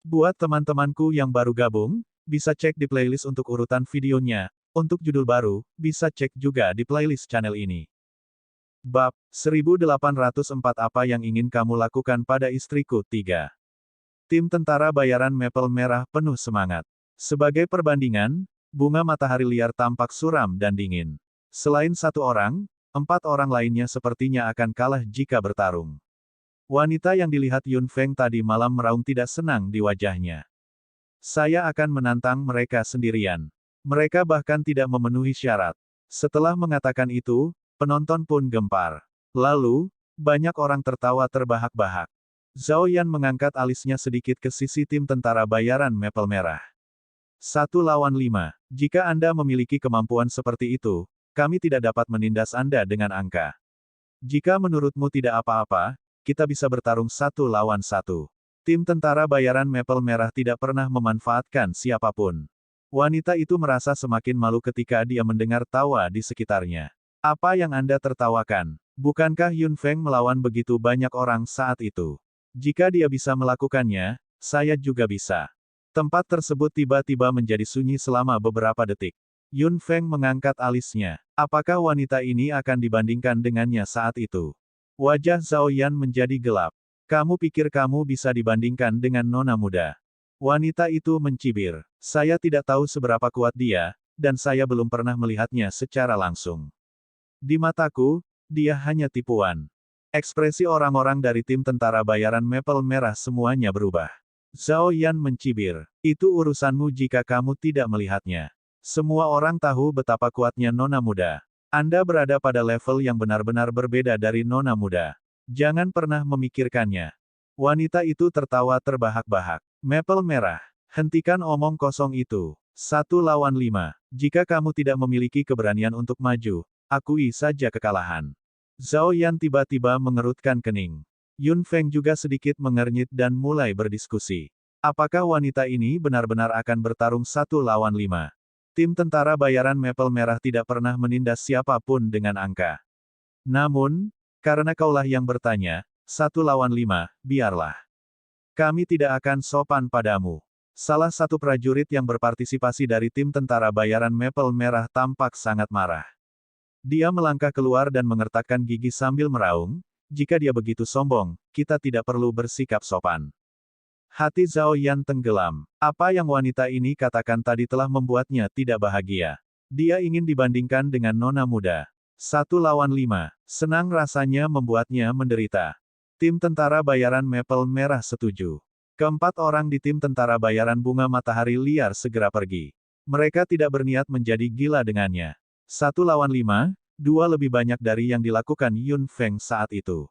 Buat teman-temanku yang baru gabung, bisa cek di playlist untuk urutan videonya. Untuk judul baru, bisa cek juga di playlist channel ini. Bab 1804 Apa yang ingin kamu lakukan pada istriku 3. Tim tentara bayaran Maple Merah penuh semangat. Sebagai perbandingan, bunga matahari liar tampak suram dan dingin. Selain satu orang, 4 orang lainnya sepertinya akan kalah jika bertarung. Wanita yang dilihat Yun Feng tadi malam meraung tidak senang di wajahnya. Saya akan menantang mereka sendirian. Mereka bahkan tidak memenuhi syarat. Setelah mengatakan itu, penonton pun gempar. Lalu, banyak orang tertawa terbahak-bahak. Zhao Yan mengangkat alisnya sedikit ke sisi tim tentara bayaran Maple Merah. 1 lawan 5. Jika Anda memiliki kemampuan seperti itu, kami tidak dapat menindas Anda dengan angka. Jika menurutmu tidak apa-apa, kita bisa bertarung 1 lawan 1. Tim tentara bayaran Maple Merah tidak pernah memanfaatkan siapapun. Wanita itu merasa semakin malu ketika dia mendengar tawa di sekitarnya. Apa yang Anda tertawakan? Bukankah Yun Feng melawan begitu banyak orang saat itu? Jika dia bisa melakukannya, saya juga bisa. Tempat tersebut tiba-tiba menjadi sunyi selama beberapa detik. Yun Feng mengangkat alisnya. Apakah wanita ini akan dibandingkan dengannya saat itu? Wajah Zhao Yan menjadi gelap. Kamu pikir kamu bisa dibandingkan dengan nona muda? Wanita itu mencibir. Saya tidak tahu seberapa kuat dia, dan saya belum pernah melihatnya secara langsung. Di mataku, dia hanya tipuan. Ekspresi orang-orang dari tim tentara bayaran Maple Merah semuanya berubah. Zhao Yan mencibir. Itu urusanmu jika kamu tidak melihatnya. Semua orang tahu betapa kuatnya nona muda. Anda berada pada level yang benar-benar berbeda dari nona muda. Jangan pernah memikirkannya. Wanita itu tertawa terbahak-bahak. Maple Merah. Hentikan omong kosong itu. 1 lawan 5. Jika kamu tidak memiliki keberanian untuk maju, akui saja kekalahan. Zhao Yan tiba-tiba mengerutkan kening. Yun Feng juga sedikit mengernyit dan mulai berdiskusi. Apakah wanita ini benar-benar akan bertarung 1 lawan 5? Tim tentara bayaran Maple Merah tidak pernah menindas siapapun dengan angka. Namun, karena kaulah yang bertanya, 1 lawan 5, biarlah. Kami tidak akan sopan padamu. Salah satu prajurit yang berpartisipasi dari tim tentara bayaran Maple Merah tampak sangat marah. Dia melangkah keluar dan mengertakkan gigi sambil meraung, jika dia begitu sombong, kita tidak perlu bersikap sopan. Hati Zhao Yan tenggelam. Apa yang wanita ini katakan tadi telah membuatnya tidak bahagia. Dia ingin dibandingkan dengan nona muda. 1 lawan 5. Senang rasanya membuatnya menderita. Tim tentara bayaran Maple Merah setuju. Keempat orang di tim tentara bayaran bunga matahari liar segera pergi. Mereka tidak berniat menjadi gila dengannya. 1 lawan 5, 2 lebih banyak dari yang dilakukan Yun Feng saat itu.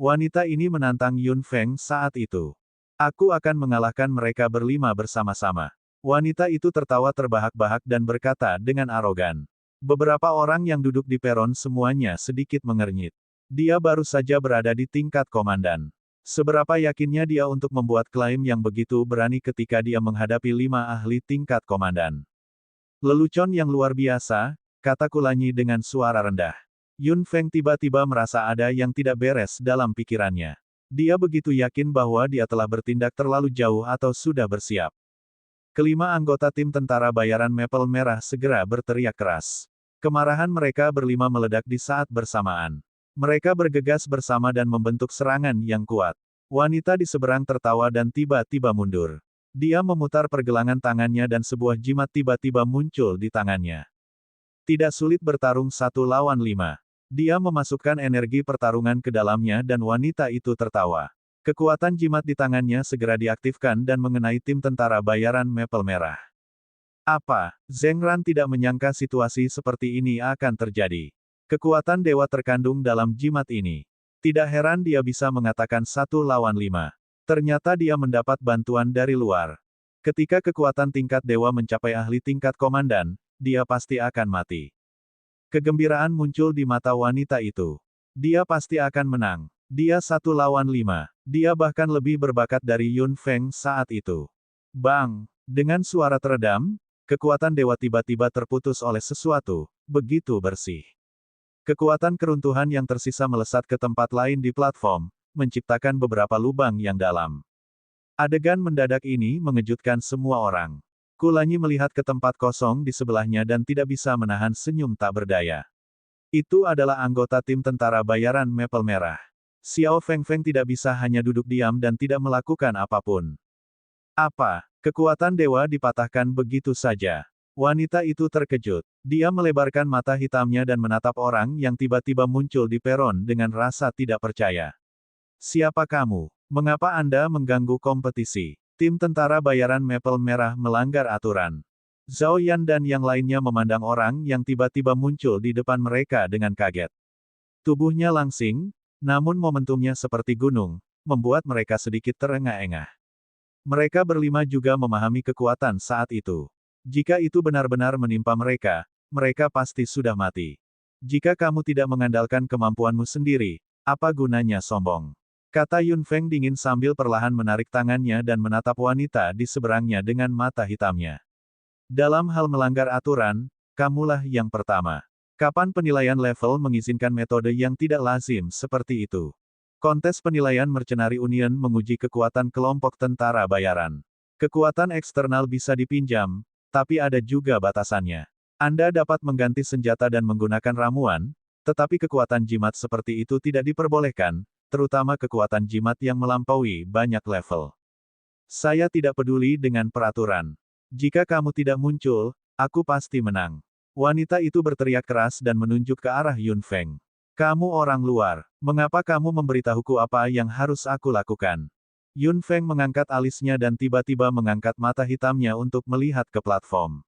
Wanita ini menantang Yun Feng saat itu. Aku akan mengalahkan mereka berlima bersama-sama. Wanita itu tertawa terbahak-bahak dan berkata dengan arogan. Beberapa orang yang duduk di peron semuanya sedikit mengernyit. Dia baru saja berada di tingkat komandan. Seberapa yakinnya dia untuk membuat klaim yang begitu berani ketika dia menghadapi 5 ahli tingkat komandan. Lelucon yang luar biasa, kata Kulanyi dengan suara rendah. Yun Feng tiba-tiba merasa ada yang tidak beres dalam pikirannya. Dia begitu yakin bahwa dia telah bertindak terlalu jauh atau sudah bersiap. Kelima anggota tim tentara bayaran Maple Merah segera berteriak keras. Kemarahan mereka berlima meledak di saat bersamaan. Mereka bergegas bersama dan membentuk serangan yang kuat. Wanita di seberang tertawa dan tiba-tiba mundur. Dia memutar pergelangan tangannya dan sebuah jimat tiba-tiba muncul di tangannya. Tidak sulit bertarung 1 lawan 5. Dia memasukkan energi pertarungan ke dalamnya dan wanita itu tertawa. Kekuatan jimat di tangannya segera diaktifkan dan mengenai tim tentara bayaran Maple Merah. Apa? Zheng Ran tidak menyangka situasi seperti ini akan terjadi. Kekuatan dewa terkandung dalam jimat ini. Tidak heran dia bisa mengatakan 1 lawan 5. Ternyata dia mendapat bantuan dari luar. Ketika kekuatan tingkat dewa mencapai ahli tingkat komandan, dia pasti akan mati. Kegembiraan muncul di mata wanita itu. Dia pasti akan menang. Dia 1 lawan 5. Dia bahkan lebih berbakat dari Yun Feng saat itu. Bang! Dengan suara teredam, kekuatan dewa tiba-tiba terputus oleh sesuatu, begitu bersih. Kekuatan keruntuhan yang tersisa melesat ke tempat lain di platform, menciptakan beberapa lubang yang dalam. Adegan mendadak ini mengejutkan semua orang. Kulanyi melihat ke tempat kosong di sebelahnya dan tidak bisa menahan senyum tak berdaya. Itu adalah anggota tim tentara bayaran Maple Merah. Xiao Fengfeng tidak bisa hanya duduk diam dan tidak melakukan apapun. Apa? Kekuatan dewa dipatahkan begitu saja. Wanita itu terkejut. Dia melebarkan mata hitamnya dan menatap orang yang tiba-tiba muncul di peron dengan rasa tidak percaya. Siapa kamu? Mengapa Anda mengganggu kompetisi? Tim tentara bayaran Maple Merah melanggar aturan. Zhao Yan dan yang lainnya memandang orang yang tiba-tiba muncul di depan mereka dengan kaget. Tubuhnya langsing, namun momentumnya seperti gunung, membuat mereka sedikit terengah-engah. Mereka berlima juga memahami kekuatan saat itu. Jika itu benar-benar menimpa mereka, mereka pasti sudah mati. Jika kamu tidak mengandalkan kemampuanmu sendiri, apa gunanya sombong? Kata Yun Feng dingin sambil perlahan menarik tangannya dan menatap wanita di seberangnya dengan mata hitamnya. Dalam hal melanggar aturan, kamulah yang pertama. Kapan penilaian level mengizinkan metode yang tidak lazim seperti itu? Kontes penilaian Mercenary Union menguji kekuatan kelompok tentara bayaran. Kekuatan eksternal bisa dipinjam, tapi ada juga batasannya. Anda dapat mengganti senjata dan menggunakan ramuan, tetapi kekuatan jimat seperti itu tidak diperbolehkan, terutama kekuatan jimat yang melampaui banyak level. Saya tidak peduli dengan peraturan. Jika kamu tidak muncul, aku pasti menang. Wanita itu berteriak keras dan menunjuk ke arah Yun Feng. Kamu orang luar, mengapa kamu memberitahuku apa yang harus aku lakukan? Yun Feng mengangkat alisnya dan tiba-tiba mengangkat mata hitamnya untuk melihat ke platform.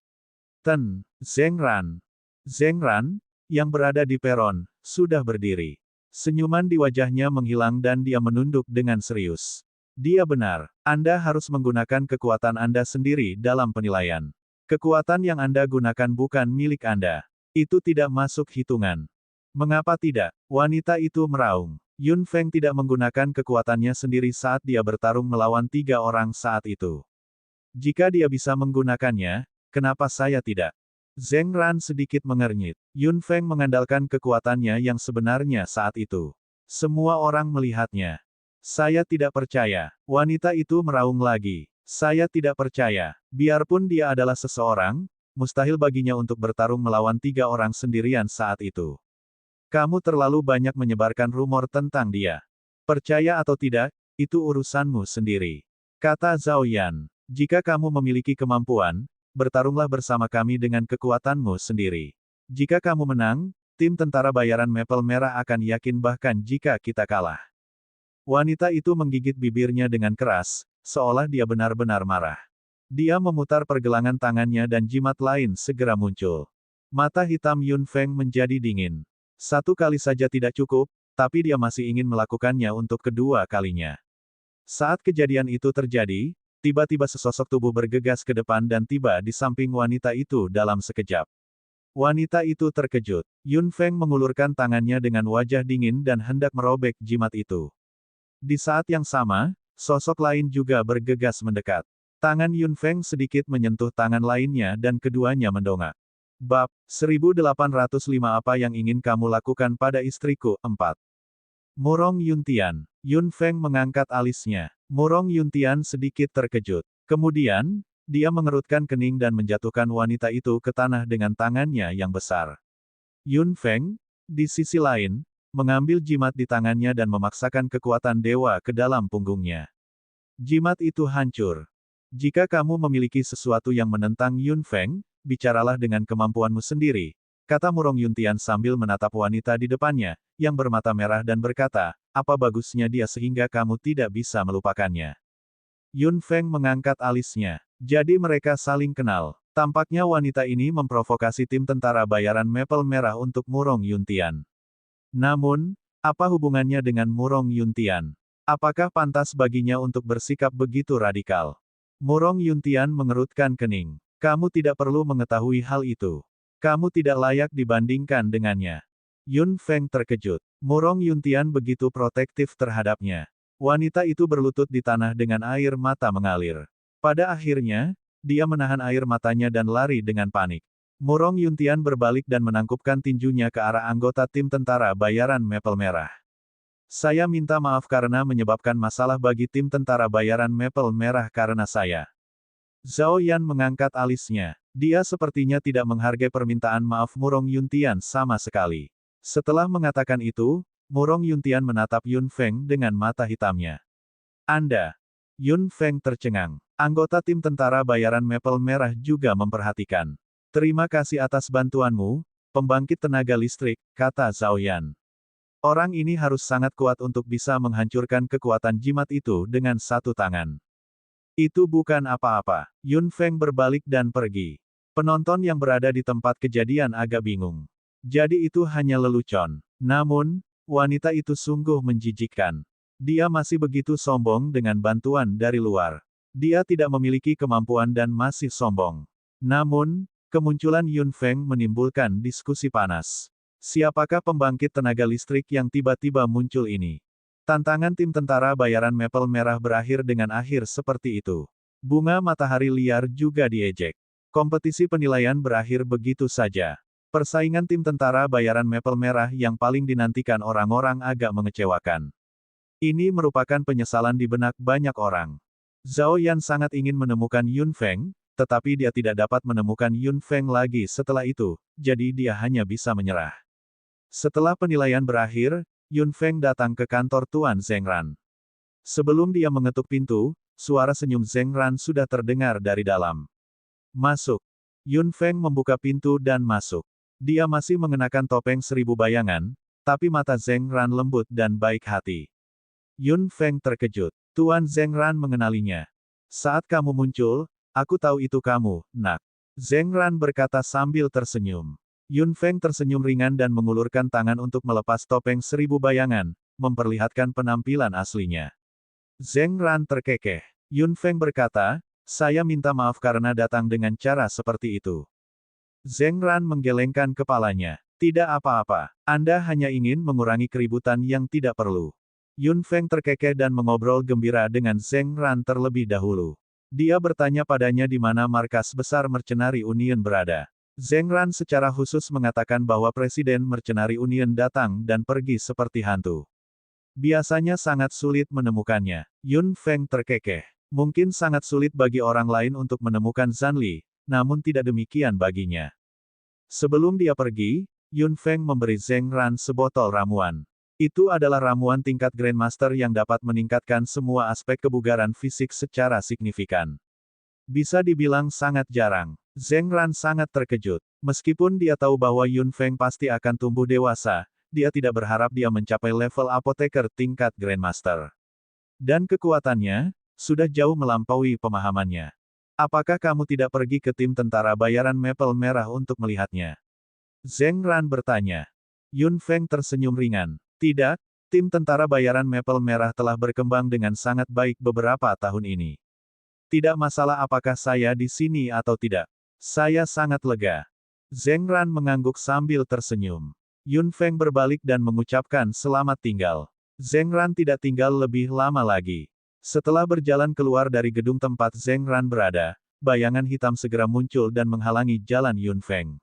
Zheng Ran, yang berada di peron, sudah berdiri. Senyuman di wajahnya menghilang dan dia menunduk dengan serius. Dia benar, Anda harus menggunakan kekuatan Anda sendiri dalam penilaian. Kekuatan yang Anda gunakan bukan milik Anda. Itu tidak masuk hitungan. Mengapa tidak? Wanita itu meraung. Yun Feng tidak menggunakan kekuatannya sendiri saat dia bertarung melawan 3 orang saat itu. Jika dia bisa menggunakannya, kenapa saya tidak? Zheng Ran sedikit mengernyit. Yun Feng mengandalkan kekuatannya yang sebenarnya saat itu. Semua orang melihatnya. Saya tidak percaya. Wanita itu meraung lagi. Saya tidak percaya. Biarpun dia adalah seseorang, mustahil baginya untuk bertarung melawan 3 orang sendirian saat itu. Kamu terlalu banyak menyebarkan rumor tentang dia. Percaya atau tidak, itu urusanmu sendiri. Kata Zhao Yan. Jika kamu memiliki kemampuan, bertarunglah bersama kami dengan kekuatanmu sendiri. Jika kamu menang, tim tentara bayaran Maple Merah akan yakin bahkan jika kita kalah. Wanita itu menggigit bibirnya dengan keras, seolah dia benar-benar marah. Dia memutar pergelangan tangannya dan jimat lain segera muncul. Mata hitam Yun Feng menjadi dingin. Satu kali saja tidak cukup, tapi dia masih ingin melakukannya untuk kedua kalinya. Saat kejadian itu terjadi, tiba-tiba sesosok tubuh bergegas ke depan dan tiba di samping wanita itu dalam sekejap. Wanita itu terkejut. Yun Feng mengulurkan tangannya dengan wajah dingin dan hendak merobek jimat itu. Di saat yang sama, sosok lain juga bergegas mendekat. Tangan Yun Feng sedikit menyentuh tangan lainnya dan keduanya mendongak. Bab 1805 Apa yang ingin kamu lakukan pada istriku? 4. Murong Yuntian. Yun Feng mengangkat alisnya. Murong Yuntian sedikit terkejut. Kemudian, dia mengerutkan kening dan menjatuhkan wanita itu ke tanah dengan tangannya yang besar. Yun Feng, di sisi lain, mengambil jimat di tangannya dan memaksakan kekuatan dewa ke dalam punggungnya. Jimat itu hancur. Jika kamu memiliki sesuatu yang menentang Yun Feng, bicaralah dengan kemampuanmu sendiri, kata Murong Yuntian sambil menatap wanita di depannya, yang bermata merah dan berkata, apa bagusnya dia sehingga kamu tidak bisa melupakannya. Yun Feng mengangkat alisnya. Jadi mereka saling kenal. Tampaknya wanita ini memprovokasi tim tentara bayaran Maple Merah untuk Murong Yuntian. Namun, apa hubungannya dengan Murong Yuntian? Apakah pantas baginya untuk bersikap begitu radikal? Murong Yuntian mengerutkan kening. Kamu tidak perlu mengetahui hal itu. Kamu tidak layak dibandingkan dengannya. Yun Feng terkejut. Murong Yuntian begitu protektif terhadapnya. Wanita itu berlutut di tanah dengan air mata mengalir. Pada akhirnya, dia menahan air matanya dan lari dengan panik. Murong Yuntian berbalik dan menangkupkan tinjunya ke arah anggota tim tentara bayaran Maple Merah. Saya minta maaf karena menyebabkan masalah bagi tim tentara bayaran Maple Merah karena saya. Zhao Yan mengangkat alisnya. Dia sepertinya tidak menghargai permintaan maaf Murong Yuntian sama sekali. Setelah mengatakan itu, Murong Yuntian menatap Yun Feng dengan mata hitamnya. Anda. Yun Feng tercengang. Anggota tim tentara bayaran Maple Merah juga memperhatikan. Terima kasih atas bantuanmu, pembangkit tenaga listrik, kata Zhao Yan. Orang ini harus sangat kuat untuk bisa menghancurkan kekuatan jimat itu dengan satu tangan. Itu bukan apa-apa. Yun Feng berbalik dan pergi. Penonton yang berada di tempat kejadian agak bingung. Jadi itu hanya lelucon. Namun, wanita itu sungguh menjijikkan. Dia masih begitu sombong dengan bantuan dari luar. Dia tidak memiliki kemampuan dan masih sombong. Namun, kemunculan Yun Feng menimbulkan diskusi panas. Siapakah pembangkit tenaga listrik yang tiba-tiba muncul ini? Tantangan tim tentara bayaran Maple Merah berakhir dengan akhir seperti itu. Bunga matahari liar juga diejek. Kompetisi penilaian berakhir begitu saja. Persaingan tim tentara bayaran Maple Merah yang paling dinantikan orang-orang agak mengecewakan. Ini merupakan penyesalan di benak banyak orang. Zhao Yan sangat ingin menemukan Yun Feng, tetapi dia tidak dapat menemukan Yun Feng lagi setelah itu, jadi dia hanya bisa menyerah. Setelah penilaian berakhir, Yun Feng datang ke kantor Tuan Zheng Ran. Sebelum dia mengetuk pintu, suara senyum Zheng Ran sudah terdengar dari dalam. Masuk. Yun Feng membuka pintu dan masuk. Dia masih mengenakan topeng 1000 bayangan, tapi mata Zheng Ran lembut dan baik hati. Yun Feng terkejut. Tuan Zheng Ran mengenalinya. Saat kamu muncul, aku tahu itu kamu, nak. Zheng Ran berkata sambil tersenyum. Yun Feng tersenyum ringan dan mengulurkan tangan untuk melepas topeng 1000 bayangan, memperlihatkan penampilan aslinya. Zheng Ran terkekeh. Yun Feng berkata, saya minta maaf karena datang dengan cara seperti itu. Zheng Ran menggelengkan kepalanya. Tidak apa-apa. Anda hanya ingin mengurangi keributan yang tidak perlu. Yun Feng terkekeh dan mengobrol gembira dengan Zheng Ran terlebih dahulu. Dia bertanya padanya di mana markas besar Mercenary Union berada. Zheng Ran secara khusus mengatakan bahwa Presiden Mercenary Union datang dan pergi seperti hantu. Biasanya sangat sulit menemukannya. Yun Feng terkekeh. Mungkin sangat sulit bagi orang lain untuk menemukan Zhan Li, namun tidak demikian baginya. Sebelum dia pergi, Yun Feng memberi Zheng Ran sebotol ramuan. Itu adalah ramuan tingkat Grandmaster yang dapat meningkatkan semua aspek kebugaran fisik secara signifikan. Bisa dibilang sangat jarang. Zheng Ran sangat terkejut. Meskipun dia tahu bahwa Yun Feng pasti akan tumbuh dewasa, dia tidak berharap dia mencapai level apoteker tingkat Grandmaster. Dan kekuatannya, sudah jauh melampaui pemahamannya. Apakah kamu tidak pergi ke tim tentara bayaran Maple Merah untuk melihatnya? Zheng Ran bertanya. Yun Feng tersenyum ringan. Tidak, tim tentara bayaran Maple Merah telah berkembang dengan sangat baik beberapa tahun ini. Tidak masalah apakah saya di sini atau tidak. Saya sangat lega. Zheng Ran mengangguk sambil tersenyum. Yun Feng berbalik dan mengucapkan selamat tinggal. Zheng Ran tidak tinggal lebih lama lagi. Setelah berjalan keluar dari gedung tempat Zheng Ran berada, bayangan hitam segera muncul dan menghalangi jalan Yun Feng.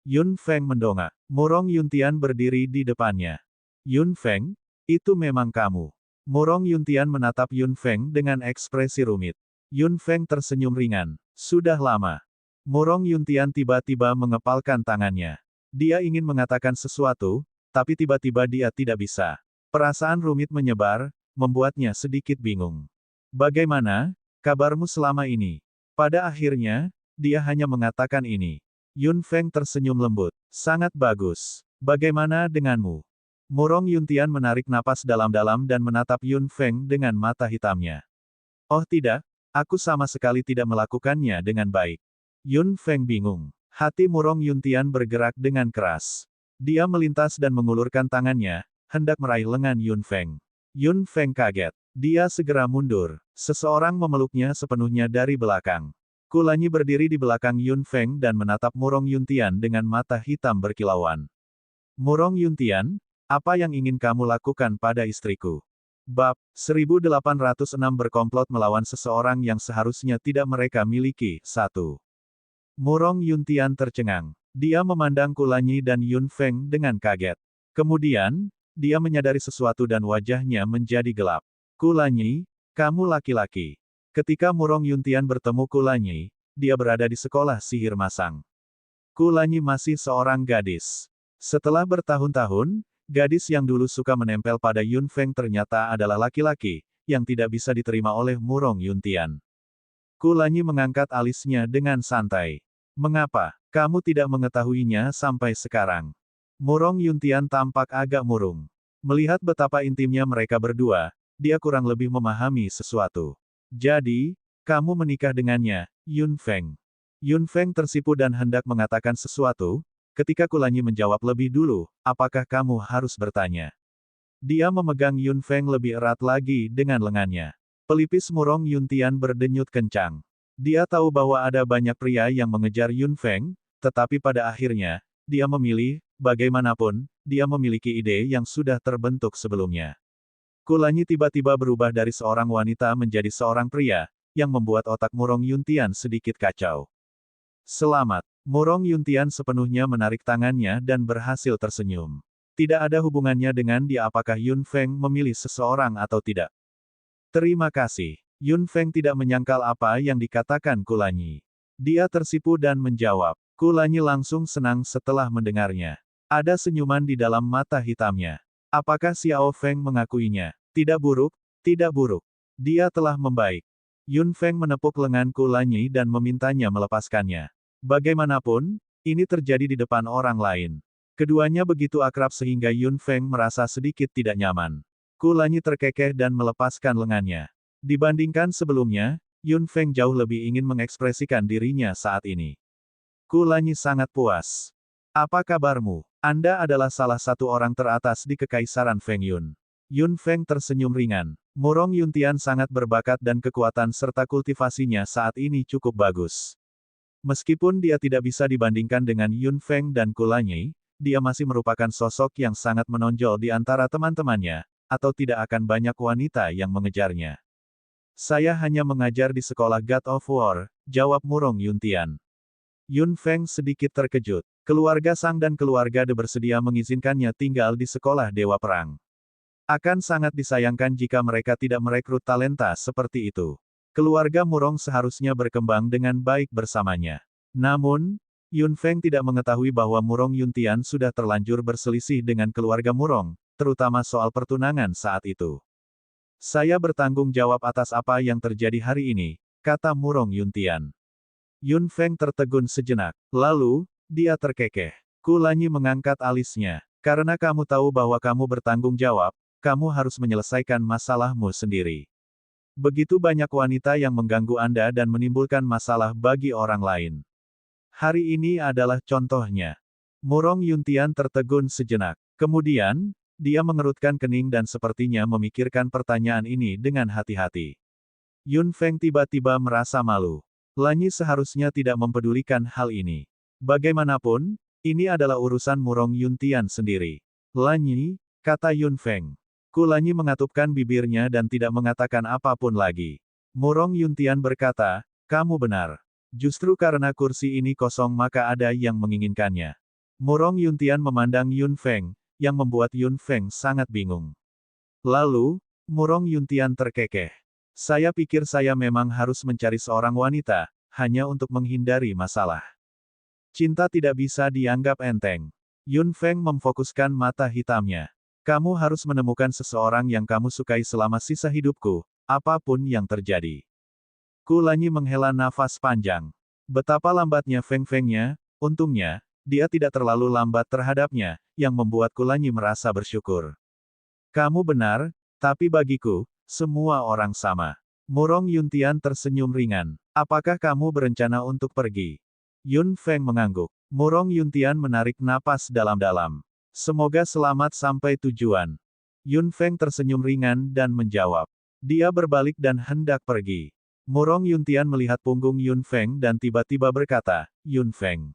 Yun Feng mendongak. Murong Yuntian berdiri di depannya. Yun Feng, itu memang kamu. Murong Yuntian menatap Yun Feng dengan ekspresi rumit. Yun Feng tersenyum ringan. Sudah lama. Murong Yuntian tiba-tiba mengepalkan tangannya. Dia ingin mengatakan sesuatu, tapi tiba-tiba dia tidak bisa. Perasaan rumit menyebar, membuatnya sedikit bingung. Bagaimana kabarmu selama ini? Pada akhirnya, dia hanya mengatakan ini. Yun Feng tersenyum lembut. Sangat bagus. Bagaimana denganmu? Murong Yuntian menarik napas dalam-dalam dan menatap Yun Feng dengan mata hitamnya. Oh tidak, aku sama sekali tidak melakukannya dengan baik. Yun Feng bingung. Hati Murong Yuntian bergerak dengan keras. Dia melintas dan mengulurkan tangannya, hendak meraih lengan Yun Feng. Yun Feng kaget. Dia segera mundur. Seseorang memeluknya sepenuhnya dari belakang. Kulanyi berdiri di belakang Yun Feng dan menatap Murong Yuntian dengan mata hitam berkilauan. Murong Yuntian, apa yang ingin kamu lakukan pada istriku? Bab 1806 berkomplot melawan seseorang yang seharusnya tidak mereka miliki. 1. Murong Yuntian tercengang. Dia memandang Kulanyi dan Yun Feng dengan kaget. Kemudian, dia menyadari sesuatu dan wajahnya menjadi gelap. Kulanyi, kamu laki-laki. Ketika Murong Yuntian bertemu Kulanyi, dia berada di sekolah sihir masang. Kulanyi masih seorang gadis. Setelah bertahun-tahun, gadis yang dulu suka menempel pada Yun Feng ternyata adalah laki-laki, yang tidak bisa diterima oleh Murong Yuntian. Kulanyi mengangkat alisnya dengan santai. Mengapa, kamu tidak mengetahuinya sampai sekarang? Murong Yuntian tampak agak murung. Melihat betapa intimnya mereka berdua, dia kurang lebih memahami sesuatu. Jadi, kamu menikah dengannya, Yun Feng. Yun Feng tersipu dan hendak mengatakan sesuatu, ketika Kulanyi menjawab lebih dulu, apakah kamu harus bertanya? Dia memegang Yun Feng lebih erat lagi dengan lengannya. Pelipis Murong Yuntian berdenyut kencang. Dia tahu bahwa ada banyak pria yang mengejar Yun Feng, tetapi pada akhirnya, dia memilih, bagaimanapun, dia memiliki ide yang sudah terbentuk sebelumnya. Kulanyi tiba-tiba berubah dari seorang wanita menjadi seorang pria, yang membuat otak Murong Yuntian sedikit kacau. Selamat. Murong Yuntian sepenuhnya menarik tangannya dan berhasil tersenyum. Tidak ada hubungannya dengan dia apakah Yun Feng memilih seseorang atau tidak. Terima kasih. Yun Feng tidak menyangkal apa yang dikatakan Kulanyi. Dia tersipu dan menjawab. Kulanyi langsung senang setelah mendengarnya. Ada senyuman di dalam mata hitamnya. Apakah Xiao Feng mengakuinya? Tidak buruk, tidak buruk. Dia telah membaik. Yun Feng menepuk lengan Kulanyi dan memintanya melepaskannya. Bagaimanapun, ini terjadi di depan orang lain. Keduanya begitu akrab sehingga Yun Feng merasa sedikit tidak nyaman. Kulanyi terkekeh dan melepaskan lengannya. Dibandingkan sebelumnya, Yun Feng jauh lebih ingin mengekspresikan dirinya saat ini. Kulanyi sangat puas. Apa kabarmu? Anda adalah salah satu orang teratas di Kekaisaran Feng Yun. Yun Feng tersenyum ringan. Murong Yuntian sangat berbakat dan kekuatan serta kultivasinya saat ini cukup bagus. Meskipun dia tidak bisa dibandingkan dengan Yun Feng dan Kulanyi, dia masih merupakan sosok yang sangat menonjol di antara teman-temannya, atau tidak akan banyak wanita yang mengejarnya. Saya hanya mengajar di sekolah God of War, jawab Murong Yuntian. Yun Feng sedikit terkejut. Keluarga Sang dan keluarga De bersedia mengizinkannya tinggal di sekolah Dewa Perang. Akan sangat disayangkan jika mereka tidak merekrut talenta seperti itu. Keluarga Murong seharusnya berkembang dengan baik bersamanya. Namun, Yun Feng tidak mengetahui bahwa Murong Yuntian sudah terlanjur berselisih dengan keluarga Murong, terutama soal pertunangan saat itu. Saya bertanggung jawab atas apa yang terjadi hari ini, kata Murong Yuntian. Yun Feng tertegun sejenak. Lalu, dia terkekeh. Kulanyi mengangkat alisnya. Karena kamu tahu bahwa kamu bertanggung jawab, kamu harus menyelesaikan masalahmu sendiri. Begitu banyak wanita yang mengganggu Anda dan menimbulkan masalah bagi orang lain. Hari ini adalah contohnya. Murong Yuntian tertegun sejenak. Kemudian, dia mengerutkan kening dan sepertinya memikirkan pertanyaan ini dengan hati-hati. Yun Feng tiba-tiba merasa malu. Lanyi seharusnya tidak mempedulikan hal ini. Bagaimanapun, ini adalah urusan Murong Yuntian sendiri. Lanyi, kata Yun Feng. Kulanyi mengatupkan bibirnya dan tidak mengatakan apapun lagi. Murong Yuntian berkata, kamu benar. Justru karena kursi ini kosong maka ada yang menginginkannya. Murong Yuntian memandang Yun Feng, yang membuat Yun Feng sangat bingung. Lalu, Murong Yuntian terkekeh. Saya pikir saya memang harus mencari seorang wanita, hanya untuk menghindari masalah. Cinta tidak bisa dianggap enteng. Yun Feng memfokuskan mata hitamnya. Kamu harus menemukan seseorang yang kamu sukai selama sisa hidupku, apapun yang terjadi. Kulanyi menghela nafas panjang. Betapa lambatnya Feng Fengnya, untungnya, dia tidak terlalu lambat terhadapnya, yang membuat Kulanyi merasa bersyukur. Kamu benar, tapi bagiku, semua orang sama. Murong Yuntian tersenyum ringan. Apakah kamu berencana untuk pergi? Yun Feng mengangguk. Murong Yuntian menarik napas dalam-dalam. Semoga selamat sampai tujuan. Yun Feng tersenyum ringan dan menjawab. Dia berbalik dan hendak pergi. Murong Yuntian melihat punggung Yun Feng dan tiba-tiba berkata, Yun Feng.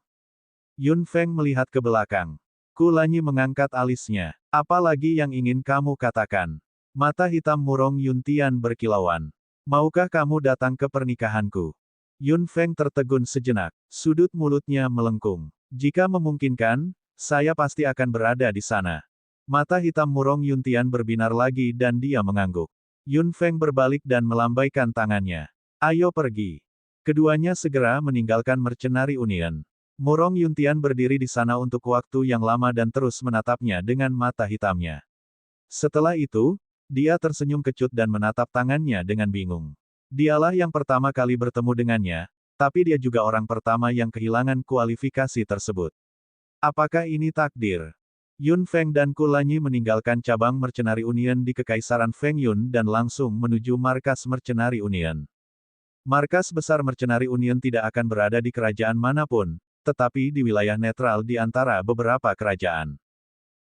Yun Feng melihat ke belakang. Kulanyi mengangkat alisnya. Apa lagi yang ingin kamu katakan? Mata hitam Murong Yuntian berkilauan. Maukah kamu datang ke pernikahanku? Yun Feng tertegun sejenak. Sudut mulutnya melengkung. Jika memungkinkan, saya pasti akan berada di sana. Mata hitam Murong Yuntian berbinar lagi dan dia mengangguk. Yun Feng berbalik dan melambaikan tangannya. Ayo pergi. Keduanya segera meninggalkan Mercenary Union. Murong Yuntian berdiri di sana untuk waktu yang lama dan terus menatapnya dengan mata hitamnya. Setelah itu, dia tersenyum kecut dan menatap tangannya dengan bingung. Dialah yang pertama kali bertemu dengannya, tapi dia juga orang pertama yang kehilangan kualifikasi tersebut. Apakah ini takdir? Yun Feng dan Kulanyi meninggalkan cabang Mercenary Union di Kekaisaran Feng Yun dan langsung menuju markas Mercenary Union. Markas besar Mercenary Union tidak akan berada di kerajaan manapun, tetapi di wilayah netral di antara beberapa kerajaan.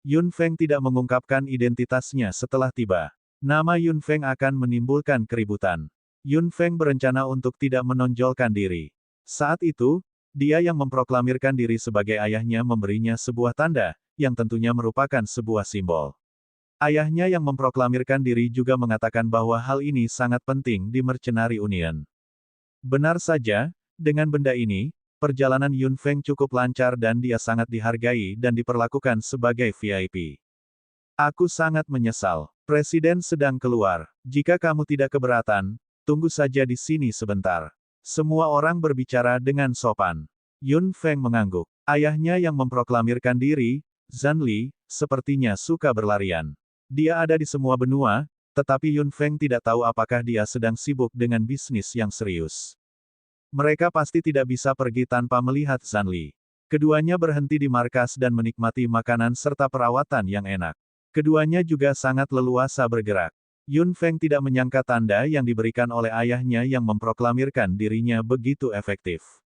Yun Feng tidak mengungkapkan identitasnya setelah tiba. Nama Yun Feng akan menimbulkan keributan. Yun Feng berencana untuk tidak menonjolkan diri. Saat itu, dia yang memproklamirkan diri sebagai ayahnya memberinya sebuah tanda, yang tentunya merupakan sebuah simbol. Ayahnya yang memproklamirkan diri juga mengatakan bahwa hal ini sangat penting di Mercenary Union. Benar saja, dengan benda ini, perjalanan Yun Feng cukup lancar dan dia sangat dihargai dan diperlakukan sebagai VIP. Aku sangat menyesal. Presiden sedang keluar. Jika kamu tidak keberatan, tunggu saja di sini sebentar. Semua orang berbicara dengan sopan. Yun Feng mengangguk. Ayahnya yang memproklamirkan diri, Zhan Li, sepertinya suka berlarian. Dia ada di semua benua, tetapi Yun Feng tidak tahu apakah dia sedang sibuk dengan bisnis yang serius. Mereka pasti tidak bisa pergi tanpa melihat Zhan Li. Keduanya berhenti di markas dan menikmati makanan serta perawatan yang enak. Keduanya juga sangat leluasa bergerak. Yun Feng tidak menyangka tanda yang diberikan oleh ayahnya yang memproklamirkan dirinya begitu efektif.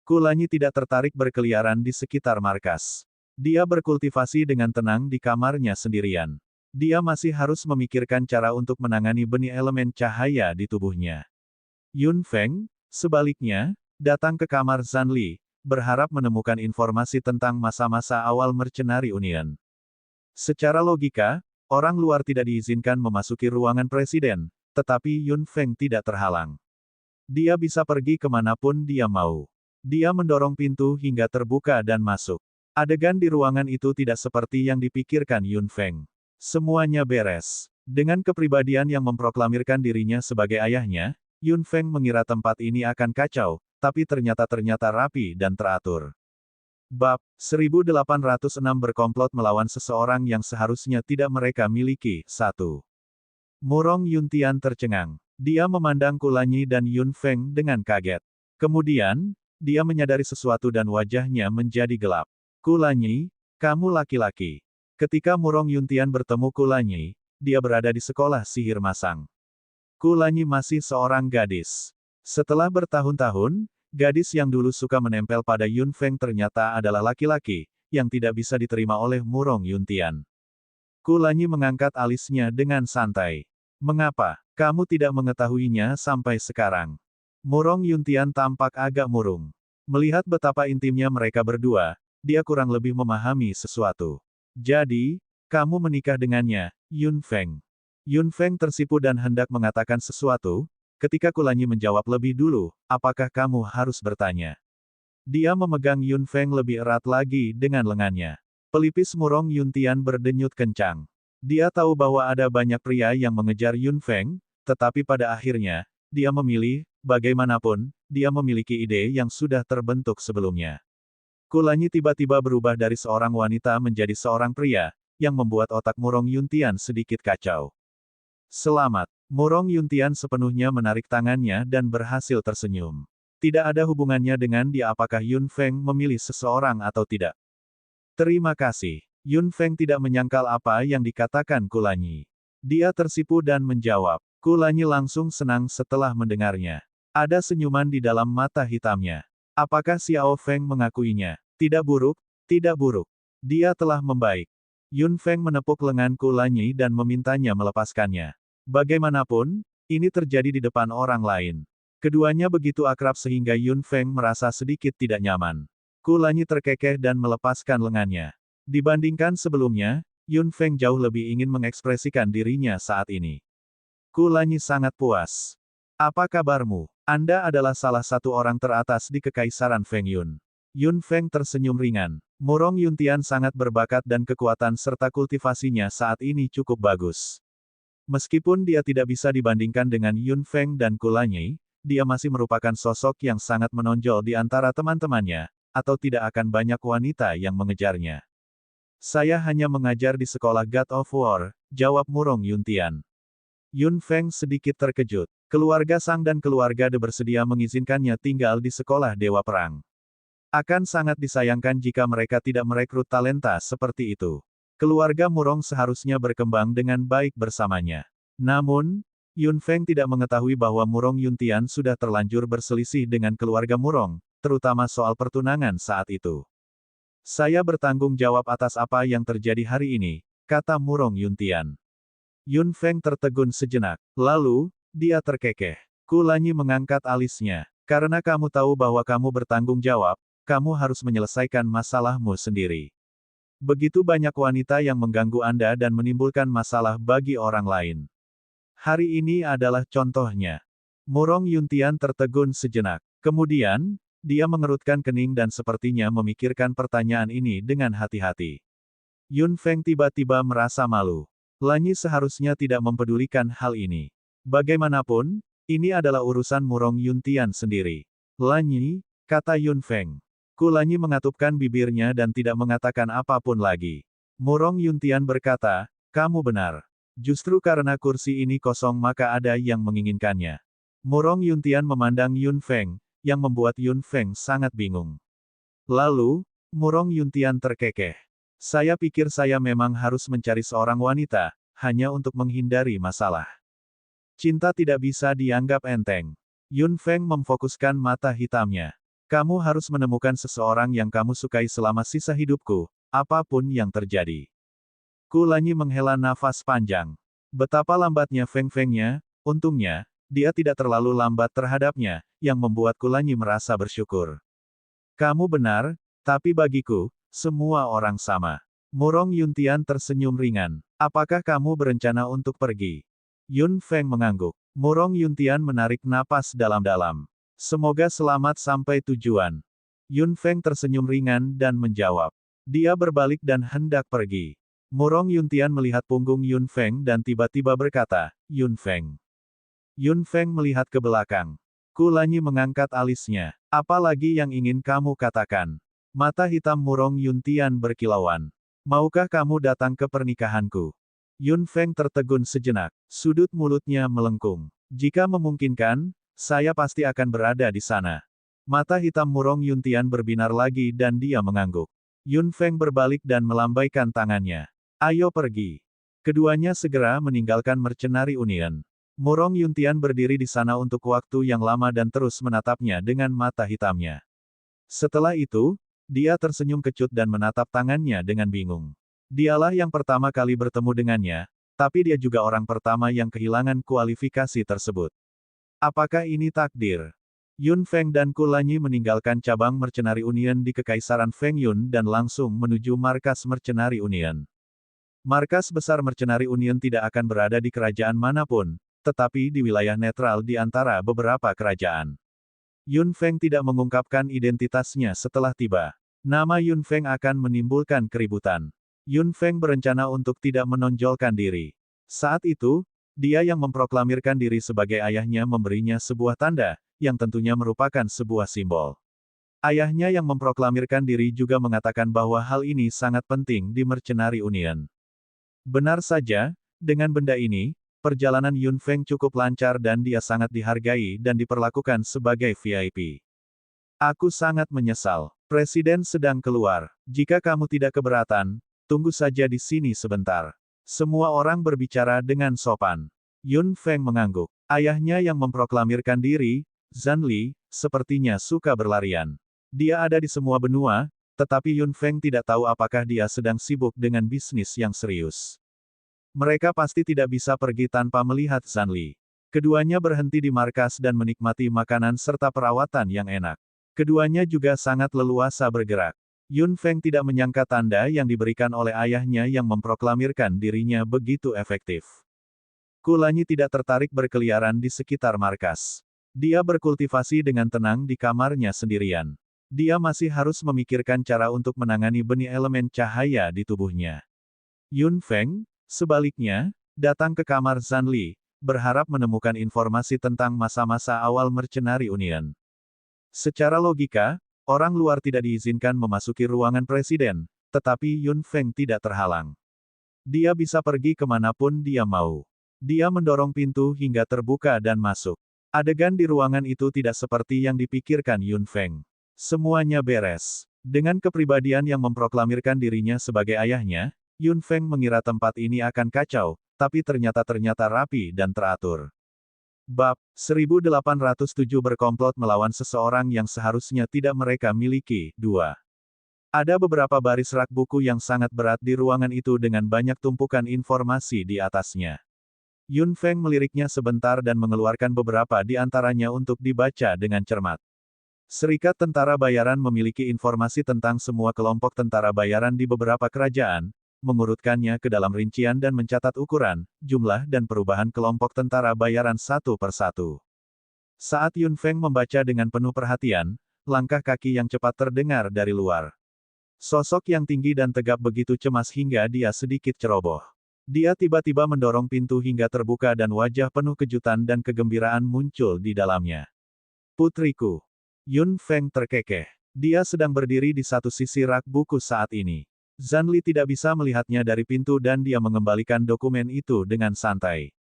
Kulanyi tidak tertarik berkeliaran di sekitar markas. Dia berkultivasi dengan tenang di kamarnya sendirian. Dia masih harus memikirkan cara untuk menangani benih elemen cahaya di tubuhnya. Yun Feng, sebaliknya, datang ke kamar Zhan Li, berharap menemukan informasi tentang masa-masa awal Mercenary Union. Secara logika, orang luar tidak diizinkan memasuki ruangan presiden, tetapi Yun Feng tidak terhalang. Dia bisa pergi kemanapun dia mau. Dia mendorong pintu hingga terbuka dan masuk. Adegan di ruangan itu tidak seperti yang dipikirkan Yun Feng. Semuanya beres. Dengan kepribadian yang memproklamirkan dirinya sebagai ayahnya, Yun Feng mengira tempat ini akan kacau, tapi ternyata rapi dan teratur. Bab 1806 berkomplot melawan seseorang yang seharusnya tidak mereka miliki. 1. Murong Yuntian tercengang. Dia memandang Kulanyi dan Yun Feng dengan kaget. Kemudian, dia menyadari sesuatu dan wajahnya menjadi gelap. Kulanyi, kamu laki-laki. Ketika Murong Yuntian bertemu Kulanyi, dia berada di sekolah sihir masang. Kulanyi masih seorang gadis. Setelah bertahun-tahun, gadis yang dulu suka menempel pada Yun Feng ternyata adalah laki-laki, yang tidak bisa diterima oleh Murong Yuntian. Kulanyi mengangkat alisnya dengan santai. Mengapa, kamu tidak mengetahuinya sampai sekarang? Murong Yuntian tampak agak murung. Melihat betapa intimnya mereka berdua, dia kurang lebih memahami sesuatu. Jadi, kamu menikah dengannya, Yun Feng. Yun Feng tersipu dan hendak mengatakan sesuatu, ketika Kulanyi menjawab lebih dulu, apakah kamu harus bertanya? Dia memegang Yun Feng lebih erat lagi dengan lengannya. Pelipis Murong Yuntian berdenyut kencang. Dia tahu bahwa ada banyak pria yang mengejar Yun Feng, tetapi pada akhirnya, dia memilih, bagaimanapun, dia memiliki ide yang sudah terbentuk sebelumnya. Kulanyi tiba-tiba berubah dari seorang wanita menjadi seorang pria, yang membuat otak Murong Yuntian sedikit kacau. Selamat. Murong Yuntian sepenuhnya menarik tangannya dan berhasil tersenyum. Tidak ada hubungannya dengan dia apakah Yun Feng memilih seseorang atau tidak. Terima kasih. Yun Feng tidak menyangkal apa yang dikatakan Kulanyi. Dia tersipu dan menjawab. Kulanyi langsung senang setelah mendengarnya. Ada senyuman di dalam mata hitamnya. Apakah Xiao Feng mengakuinya? Tidak buruk, tidak buruk. Dia telah membaik. Yun Feng menepuk lengan Kulanyi dan memintanya melepaskannya. Bagaimanapun, ini terjadi di depan orang lain. Keduanya begitu akrab sehingga Yun Feng merasa sedikit tidak nyaman. Kulanyi terkekeh dan melepaskan lengannya. Dibandingkan sebelumnya, Yun Feng jauh lebih ingin mengekspresikan dirinya saat ini. Kulanyi sangat puas. Apa kabarmu? Anda adalah salah satu orang teratas di Kekaisaran Feng Yun. Yun Feng tersenyum ringan. Murong Yuntian sangat berbakat dan kekuatan serta kultivasinya saat ini cukup bagus. Meskipun dia tidak bisa dibandingkan dengan Yun Feng dan Kulanyi, dia masih merupakan sosok yang sangat menonjol di antara teman-temannya, atau tidak akan banyak wanita yang mengejarnya. Saya hanya mengajar di sekolah God of War, jawab Murong Yuntian. Yun Feng sedikit terkejut. Keluarga Sang dan keluarga De bersedia mengizinkannya tinggal di sekolah Dewa Perang. Akan sangat disayangkan jika mereka tidak merekrut talenta seperti itu. Keluarga Murong seharusnya berkembang dengan baik bersamanya. Namun, Yun Feng tidak mengetahui bahwa Murong Yuntian sudah terlanjur berselisih dengan keluarga Murong, terutama soal pertunangan saat itu. Saya bertanggung jawab atas apa yang terjadi hari ini, kata Murong Yuntian. Yun Feng tertegun sejenak. Lalu, dia terkekeh. Kulanyi mengangkat alisnya. Karena kamu tahu bahwa kamu bertanggung jawab, kamu harus menyelesaikan masalahmu sendiri. Begitu banyak wanita yang mengganggu Anda dan menimbulkan masalah bagi orang lain. Hari ini adalah contohnya. Murong Yuntian tertegun sejenak. Kemudian, dia mengerutkan kening dan sepertinya memikirkan pertanyaan ini dengan hati-hati. Yun Feng tiba-tiba merasa malu. Lanyi seharusnya tidak mempedulikan hal ini. Bagaimanapun, ini adalah urusan Murong Yuntian sendiri. Lanyi, kata Yun Feng. Kulanyi mengatupkan bibirnya dan tidak mengatakan apapun lagi. Murong Yuntian berkata, kamu benar. Justru karena kursi ini kosong maka ada yang menginginkannya. Murong Yuntian memandang Yun Feng, yang membuat Yun Feng sangat bingung. Lalu, Murong Yuntian terkekeh. Saya pikir saya memang harus mencari seorang wanita, hanya untuk menghindari masalah. Cinta tidak bisa dianggap enteng. Yun Feng memfokuskan mata hitamnya. Kamu harus menemukan seseorang yang kamu sukai selama sisa hidupku, apapun yang terjadi. Kulanyi menghela nafas panjang. Betapa lambatnya Feng Fengnya, untungnya, dia tidak terlalu lambat terhadapnya, yang membuat Kulanyi merasa bersyukur. Kamu benar, tapi bagiku, semua orang sama. Murong Yuntian tersenyum ringan. Apakah kamu berencana untuk pergi? Yun Feng mengangguk. Murong Yuntian menarik napas dalam-dalam. Semoga selamat sampai tujuan. Yun Feng tersenyum ringan dan menjawab. Dia berbalik dan hendak pergi. Murong Yuntian melihat punggung Yun Feng dan tiba-tiba berkata, Yun Feng. Yun Feng melihat ke belakang. Kulanyi mengangkat alisnya. Apa lagi yang ingin kamu katakan? Mata hitam Murong Yuntian berkilauan. Maukah kamu datang ke pernikahanku? Yun Feng tertegun sejenak. Sudut mulutnya melengkung. Jika memungkinkan, saya pasti akan berada di sana. Mata hitam Murong Yuntian berbinar lagi dan dia mengangguk. Yun Feng berbalik dan melambaikan tangannya. Ayo pergi. Keduanya segera meninggalkan Mercenary Union. Murong Yuntian berdiri di sana untuk waktu yang lama dan terus menatapnya dengan mata hitamnya. Setelah itu, dia tersenyum kecut dan menatap tangannya dengan bingung. Dialah yang pertama kali bertemu dengannya, tapi dia juga orang pertama yang kehilangan kualifikasi tersebut. Apakah ini takdir? Yun Feng dan Kulanyi meninggalkan cabang Mercenary Union di Kekaisaran Feng Yun dan langsung menuju markas Mercenary Union. Markas besar Mercenary Union tidak akan berada di kerajaan manapun, tetapi di wilayah netral di antara beberapa kerajaan. Yun Feng tidak mengungkapkan identitasnya setelah tiba. Nama Yun Feng akan menimbulkan keributan. Yun Feng berencana untuk tidak menonjolkan diri. Saat itu, dia yang memproklamirkan diri sebagai ayahnya memberinya sebuah tanda, yang tentunya merupakan sebuah simbol. Ayahnya yang memproklamirkan diri juga mengatakan bahwa hal ini sangat penting di Mercenary Union. Benar saja, dengan benda ini, perjalanan Yun Feng cukup lancar dan dia sangat dihargai dan diperlakukan sebagai VIP. Aku sangat menyesal. Presiden sedang keluar. Jika kamu tidak keberatan, tunggu saja di sini sebentar. Semua orang berbicara dengan sopan. Yun Feng mengangguk. Ayahnya yang memproklamirkan diri, Zhan Li, sepertinya suka berlarian. Dia ada di semua benua, tetapi Yun Feng tidak tahu apakah dia sedang sibuk dengan bisnis yang serius. Mereka pasti tidak bisa pergi tanpa melihat Zhan Li. Keduanya berhenti di markas dan menikmati makanan serta perawatan yang enak. Keduanya juga sangat leluasa bergerak. Yun Feng tidak menyangka tanda yang diberikan oleh ayahnya yang memproklamirkan dirinya begitu efektif. Kulanyi tidak tertarik berkeliaran di sekitar markas. Dia berkultivasi dengan tenang di kamarnya sendirian. Dia masih harus memikirkan cara untuk menangani benih elemen cahaya di tubuhnya. Yun Feng, sebaliknya, datang ke kamar Zanli, berharap menemukan informasi tentang masa-masa awal Mercenary Union. Secara logika, orang luar tidak diizinkan memasuki ruangan presiden, tetapi Yun Feng tidak terhalang. Dia bisa pergi kemanapun dia mau. Dia mendorong pintu hingga terbuka dan masuk. Adegan di ruangan itu tidak seperti yang dipikirkan Yun Feng. Semuanya beres. Dengan kepribadian yang memproklamirkan dirinya sebagai ayahnya, Yun Feng mengira tempat ini akan kacau, tapi ternyata rapi dan teratur. Bab 1807 berkomplot melawan seseorang yang seharusnya tidak mereka miliki. 2. Ada beberapa baris rak buku yang sangat berat di ruangan itu dengan banyak tumpukan informasi di atasnya. Yun Feng meliriknya sebentar dan mengeluarkan beberapa di antaranya untuk dibaca dengan cermat. Serikat Tentara Bayaran memiliki informasi tentang semua kelompok tentara bayaran di beberapa kerajaan, mengurutkannya ke dalam rincian dan mencatat ukuran, jumlah dan perubahan kelompok tentara bayaran satu persatu. Saat Yun Feng membaca dengan penuh perhatian, langkah kaki yang cepat terdengar dari luar. Sosok yang tinggi dan tegap begitu cemas hingga dia sedikit ceroboh. Dia tiba-tiba mendorong pintu hingga terbuka dan wajah penuh kejutan dan kegembiraan muncul di dalamnya. Putriku. Yun Feng terkekeh. Dia sedang berdiri di satu sisi rak buku saat ini. Zanli tidak bisa melihatnya dari pintu dan dia mengembalikan dokumen itu dengan santai.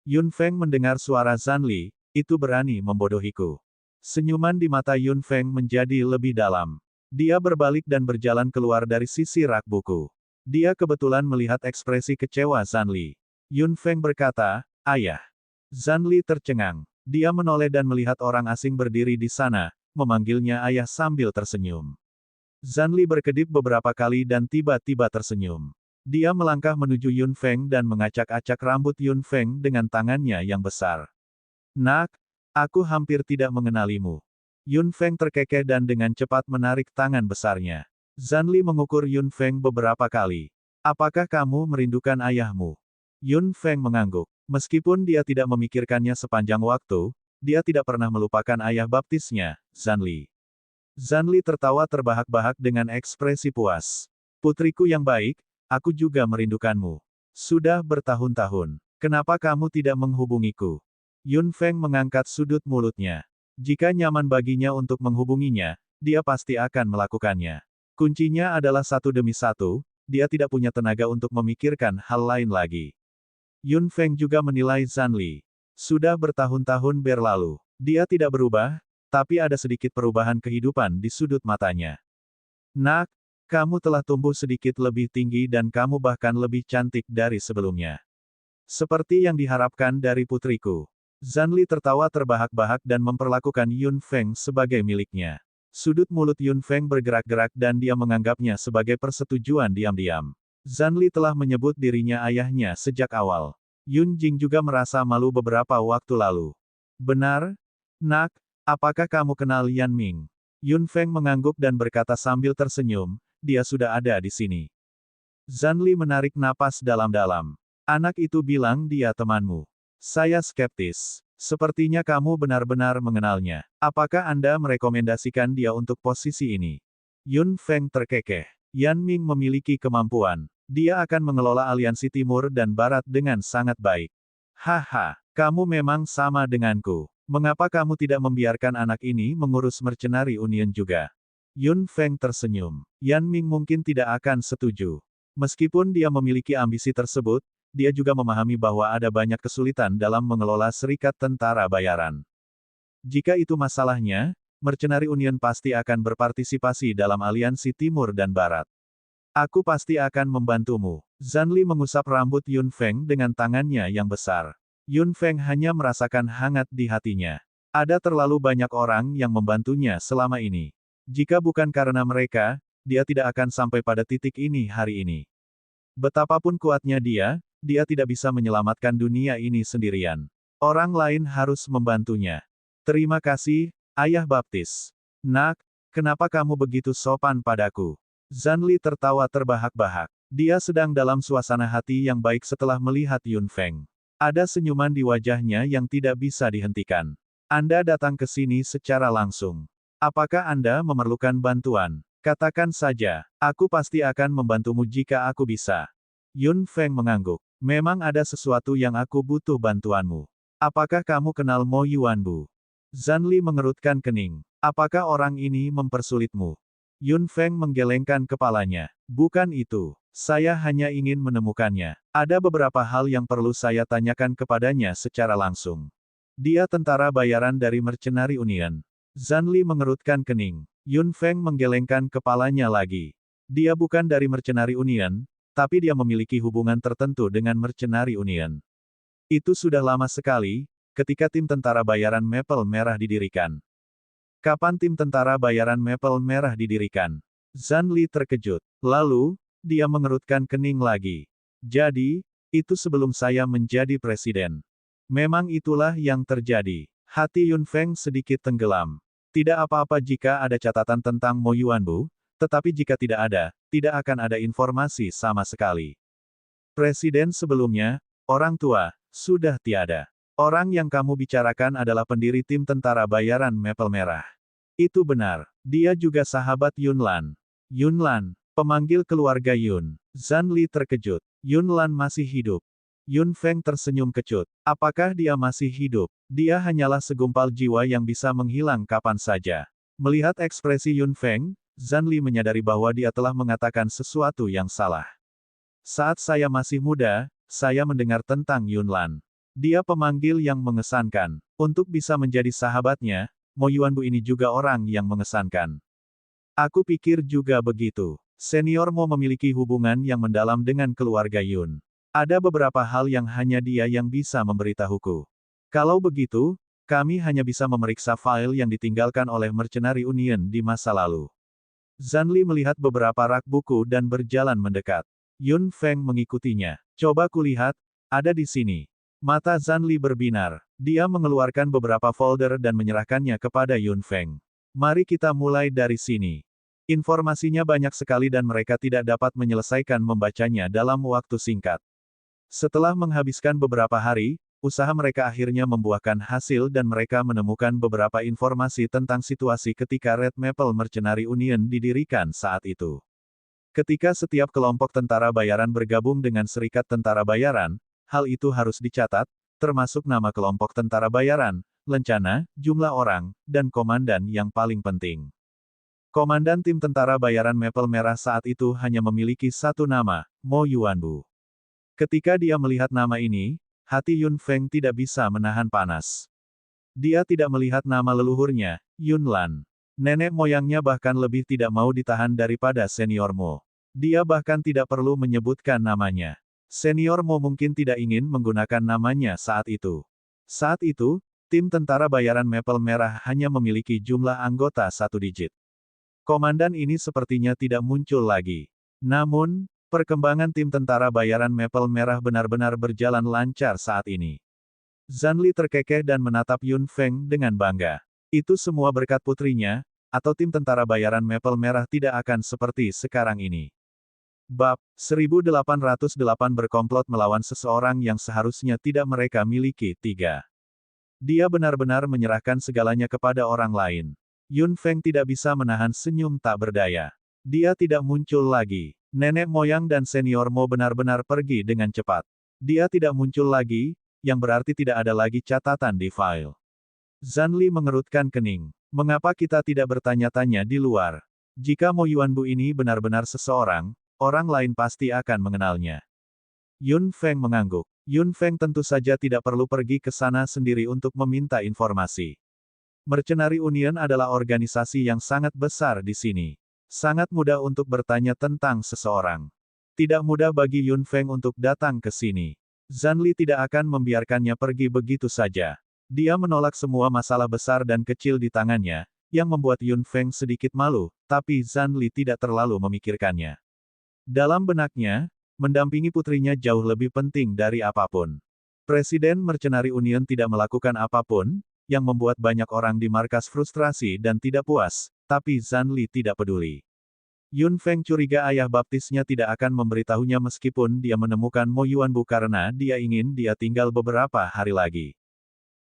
Yun Feng mendengar suara Zanli, itu berani membodohiku. Senyuman di mata Yun Feng menjadi lebih dalam. Dia berbalik dan berjalan keluar dari sisi rak buku. Dia kebetulan melihat ekspresi kecewa Zanli. Yun Feng berkata, "Ayah." Zanli tercengang. Dia menoleh dan melihat orang asing berdiri di sana, memanggilnya ayah sambil tersenyum. Zanli berkedip beberapa kali dan tiba-tiba tersenyum. Dia melangkah menuju Yun Feng dan mengacak-acak rambut Yun Feng dengan tangannya yang besar. "Nak, aku hampir tidak mengenalimu." Yun Feng terkekeh dan dengan cepat menarik tangan besarnya. Zanli mengukur Yun Feng beberapa kali. "Apakah kamu merindukan ayahmu?" Yun Feng mengangguk. Meskipun dia tidak memikirkannya sepanjang waktu, dia tidak pernah melupakan ayah baptisnya, Zanli. Zanli tertawa terbahak-bahak dengan ekspresi puas. "Putriku yang baik, aku juga merindukanmu. Sudah bertahun-tahun. Kenapa kamu tidak menghubungiku?" Yun Feng mengangkat sudut mulutnya. Jika nyaman baginya untuk menghubunginya, dia pasti akan melakukannya. Kuncinya adalah satu demi satu, dia tidak punya tenaga untuk memikirkan hal lain lagi. Yun Feng juga menilai Zanli. Sudah bertahun-tahun berlalu. Dia tidak berubah, tapi ada sedikit perubahan kehidupan di sudut matanya. "Nak, kamu telah tumbuh sedikit lebih tinggi dan kamu bahkan lebih cantik dari sebelumnya. Seperti yang diharapkan dari putriku." Zanli tertawa terbahak-bahak dan memperlakukan Yun Feng sebagai miliknya. Sudut mulut Yun Feng bergerak-gerak dan dia menganggapnya sebagai persetujuan diam-diam. Zanli telah menyebut dirinya ayahnya sejak awal. Yun Jing juga merasa malu beberapa waktu lalu. "Benar? Nak, apakah kamu kenal Yan Ming?" Yun Feng mengangguk dan berkata sambil tersenyum, "Dia sudah ada di sini." Zanli menarik napas dalam-dalam. "Anak itu bilang dia temanmu." "Saya skeptis. Sepertinya kamu benar-benar mengenalnya. Apakah Anda merekomendasikan dia untuk posisi ini?" Yun Feng terkekeh. Yan Ming memiliki kemampuan. Dia akan mengelola aliansi timur dan barat dengan sangat baik. "Haha, kamu memang sama denganku. Mengapa kamu tidak membiarkan anak ini mengurus Mercenary Union juga?" Yun Feng tersenyum. Yan Ming mungkin tidak akan setuju. Meskipun dia memiliki ambisi tersebut, dia juga memahami bahwa ada banyak kesulitan dalam mengelola serikat tentara bayaran. Jika itu masalahnya, Mercenary Union pasti akan berpartisipasi dalam aliansi timur dan barat. "Aku pasti akan membantumu." Zanli mengusap rambut Yun Feng dengan tangannya yang besar. Yun Feng hanya merasakan hangat di hatinya. Ada terlalu banyak orang yang membantunya selama ini. Jika bukan karena mereka, dia tidak akan sampai pada titik ini hari ini. Betapapun kuatnya dia tidak bisa menyelamatkan dunia ini sendirian. Orang lain harus membantunya. "Terima kasih, Ayah Baptis." "Nak, kenapa kamu begitu sopan padaku?" Zanli tertawa terbahak-bahak. Dia sedang dalam suasana hati yang baik setelah melihat Yun Feng. Ada senyuman di wajahnya yang tidak bisa dihentikan. "Anda datang ke sini secara langsung. Apakah Anda memerlukan bantuan? Katakan saja, aku pasti akan membantumu jika aku bisa. Yun Feng mengangguk. Memang ada sesuatu yang aku butuh bantuanmu. Apakah kamu kenal Mo Yuanbu? Zanli mengerutkan kening. Apakah orang ini mempersulitmu? Yun Feng menggelengkan kepalanya. Bukan itu. Saya hanya ingin menemukannya. Ada beberapa hal yang perlu saya tanyakan kepadanya secara langsung. Dia tentara bayaran dari Mercenary Union. Zanli mengerutkan kening. Yun Feng menggelengkan kepalanya lagi. Dia bukan dari Mercenary Union, tapi dia memiliki hubungan tertentu dengan Mercenary Union. Itu sudah lama sekali, ketika tim tentara bayaran Maple Merah didirikan. Kapan tim tentara bayaran Maple Merah didirikan? Zanli terkejut. Lalu, dia mengerutkan kening lagi. Jadi, itu sebelum saya menjadi presiden. Memang itulah yang terjadi. Hati Yun Feng sedikit tenggelam. Tidak apa-apa jika ada catatan tentang Mo Yuanbu, tetapi jika tidak ada, tidak akan ada informasi sama sekali. Presiden sebelumnya, orang tua, sudah tiada. Orang yang kamu bicarakan adalah pendiri tim tentara bayaran Maple Merah. Itu benar. Dia juga sahabat Yun Lan. Yun Lan, pemanggil keluarga Yun. Zanli terkejut. Yun Lan masih hidup. Yun Feng tersenyum kecut. Apakah dia masih hidup? Dia hanyalah segumpal jiwa yang bisa menghilang kapan saja. Melihat ekspresi Yun Feng, Zanli menyadari bahwa dia telah mengatakan sesuatu yang salah. Saat saya masih muda, saya mendengar tentang Yun Lan. Dia pemanggil yang mengesankan. Untuk bisa menjadi sahabatnya, Mo Yuanbu ini juga orang yang mengesankan. Aku pikir juga begitu. Senior Mo memiliki hubungan yang mendalam dengan keluarga Yun. Ada beberapa hal yang hanya dia yang bisa memberitahuku. Kalau begitu, kami hanya bisa memeriksa file yang ditinggalkan oleh Mercenary Union di masa lalu. Zanli melihat beberapa rak buku dan berjalan mendekat. Yun Feng mengikutinya. Coba kulihat, ada di sini. Mata Zanli berbinar. Dia mengeluarkan beberapa folder dan menyerahkannya kepada Yun Feng. Mari kita mulai dari sini. Informasinya banyak sekali dan mereka tidak dapat menyelesaikan membacanya dalam waktu singkat. Setelah menghabiskan beberapa hari, usaha mereka akhirnya membuahkan hasil dan mereka menemukan beberapa informasi tentang situasi ketika Red Maple Mercenary Union didirikan saat itu. Ketika setiap kelompok tentara bayaran bergabung dengan serikat tentara bayaran, hal itu harus dicatat, termasuk nama kelompok tentara bayaran, lencana, jumlah orang, dan komandan yang paling penting. Komandan tim tentara bayaran Maple Merah saat itu hanya memiliki satu nama, Mo Yuanbu. Ketika dia melihat nama ini, hati Yun Feng tidak bisa menahan panas. Dia tidak melihat nama leluhurnya, Yun Lan. Nenek moyangnya bahkan lebih tidak mau ditahan daripada senior Mo. Dia bahkan tidak perlu menyebutkan namanya. Senior Mo mungkin tidak ingin menggunakan namanya saat itu. Saat itu, tim tentara bayaran Maple Merah hanya memiliki jumlah anggota satu digit. Komandan ini sepertinya tidak muncul lagi. Namun, perkembangan tim tentara bayaran Maple Merah benar-benar berjalan lancar saat ini. Zanli terkekeh dan menatap Yun Feng dengan bangga. Itu semua berkat putrinya, atau tim tentara bayaran Maple Merah tidak akan seperti sekarang ini. Bab 1808 berkomplot melawan seseorang yang seharusnya tidak mereka miliki. 3. Dia benar-benar menyerahkan segalanya kepada orang lain. Yun Feng tidak bisa menahan senyum tak berdaya. Dia tidak muncul lagi. Nenek moyang dan senior Mo benar-benar pergi dengan cepat. Dia tidak muncul lagi, yang berarti tidak ada lagi catatan di file. Zanli mengerutkan kening. Mengapa kita tidak bertanya-tanya di luar? Jika Mo Yuanbu ini benar-benar seseorang, orang lain pasti akan mengenalnya. Yun Feng mengangguk. Yun Feng tentu saja tidak perlu pergi ke sana sendiri untuk meminta informasi. Mercenary Union adalah organisasi yang sangat besar di sini. Sangat mudah untuk bertanya tentang seseorang. Tidak mudah bagi Yun Feng untuk datang ke sini. Zanli tidak akan membiarkannya pergi begitu saja. Dia menolak semua masalah besar dan kecil di tangannya, yang membuat Yun Feng sedikit malu, tapi Zanli tidak terlalu memikirkannya. Dalam benaknya, mendampingi putrinya jauh lebih penting dari apapun. Presiden Mercenary Union tidak melakukan apapun, yang membuat banyak orang di markas frustrasi dan tidak puas, tapi Zanli tidak peduli. Yun Feng curiga ayah baptisnya tidak akan memberitahunya meskipun dia menemukan Mo Yuanbu karena dia ingin dia tinggal beberapa hari lagi.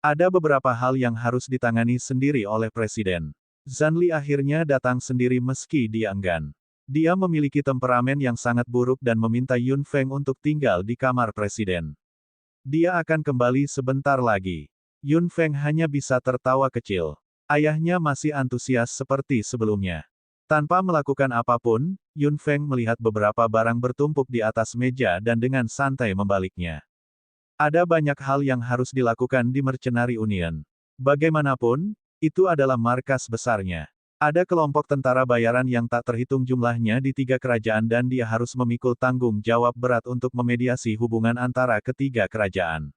Ada beberapa hal yang harus ditangani sendiri oleh presiden. Zanli akhirnya datang sendiri meski dia enggan. Dia memiliki temperamen yang sangat buruk dan meminta Yun Feng untuk tinggal di kamar presiden. Dia akan kembali sebentar lagi. Yun Feng hanya bisa tertawa kecil. Ayahnya masih antusias seperti sebelumnya. Tanpa melakukan apapun, Yun Feng melihat beberapa barang bertumpuk di atas meja dan dengan santai membaliknya. Ada banyak hal yang harus dilakukan di Mercenary Union. Bagaimanapun, itu adalah markas besarnya. Ada kelompok tentara bayaran yang tak terhitung jumlahnya di 3 kerajaan dan dia harus memikul tanggung jawab berat untuk memediasi hubungan antara ketiga kerajaan.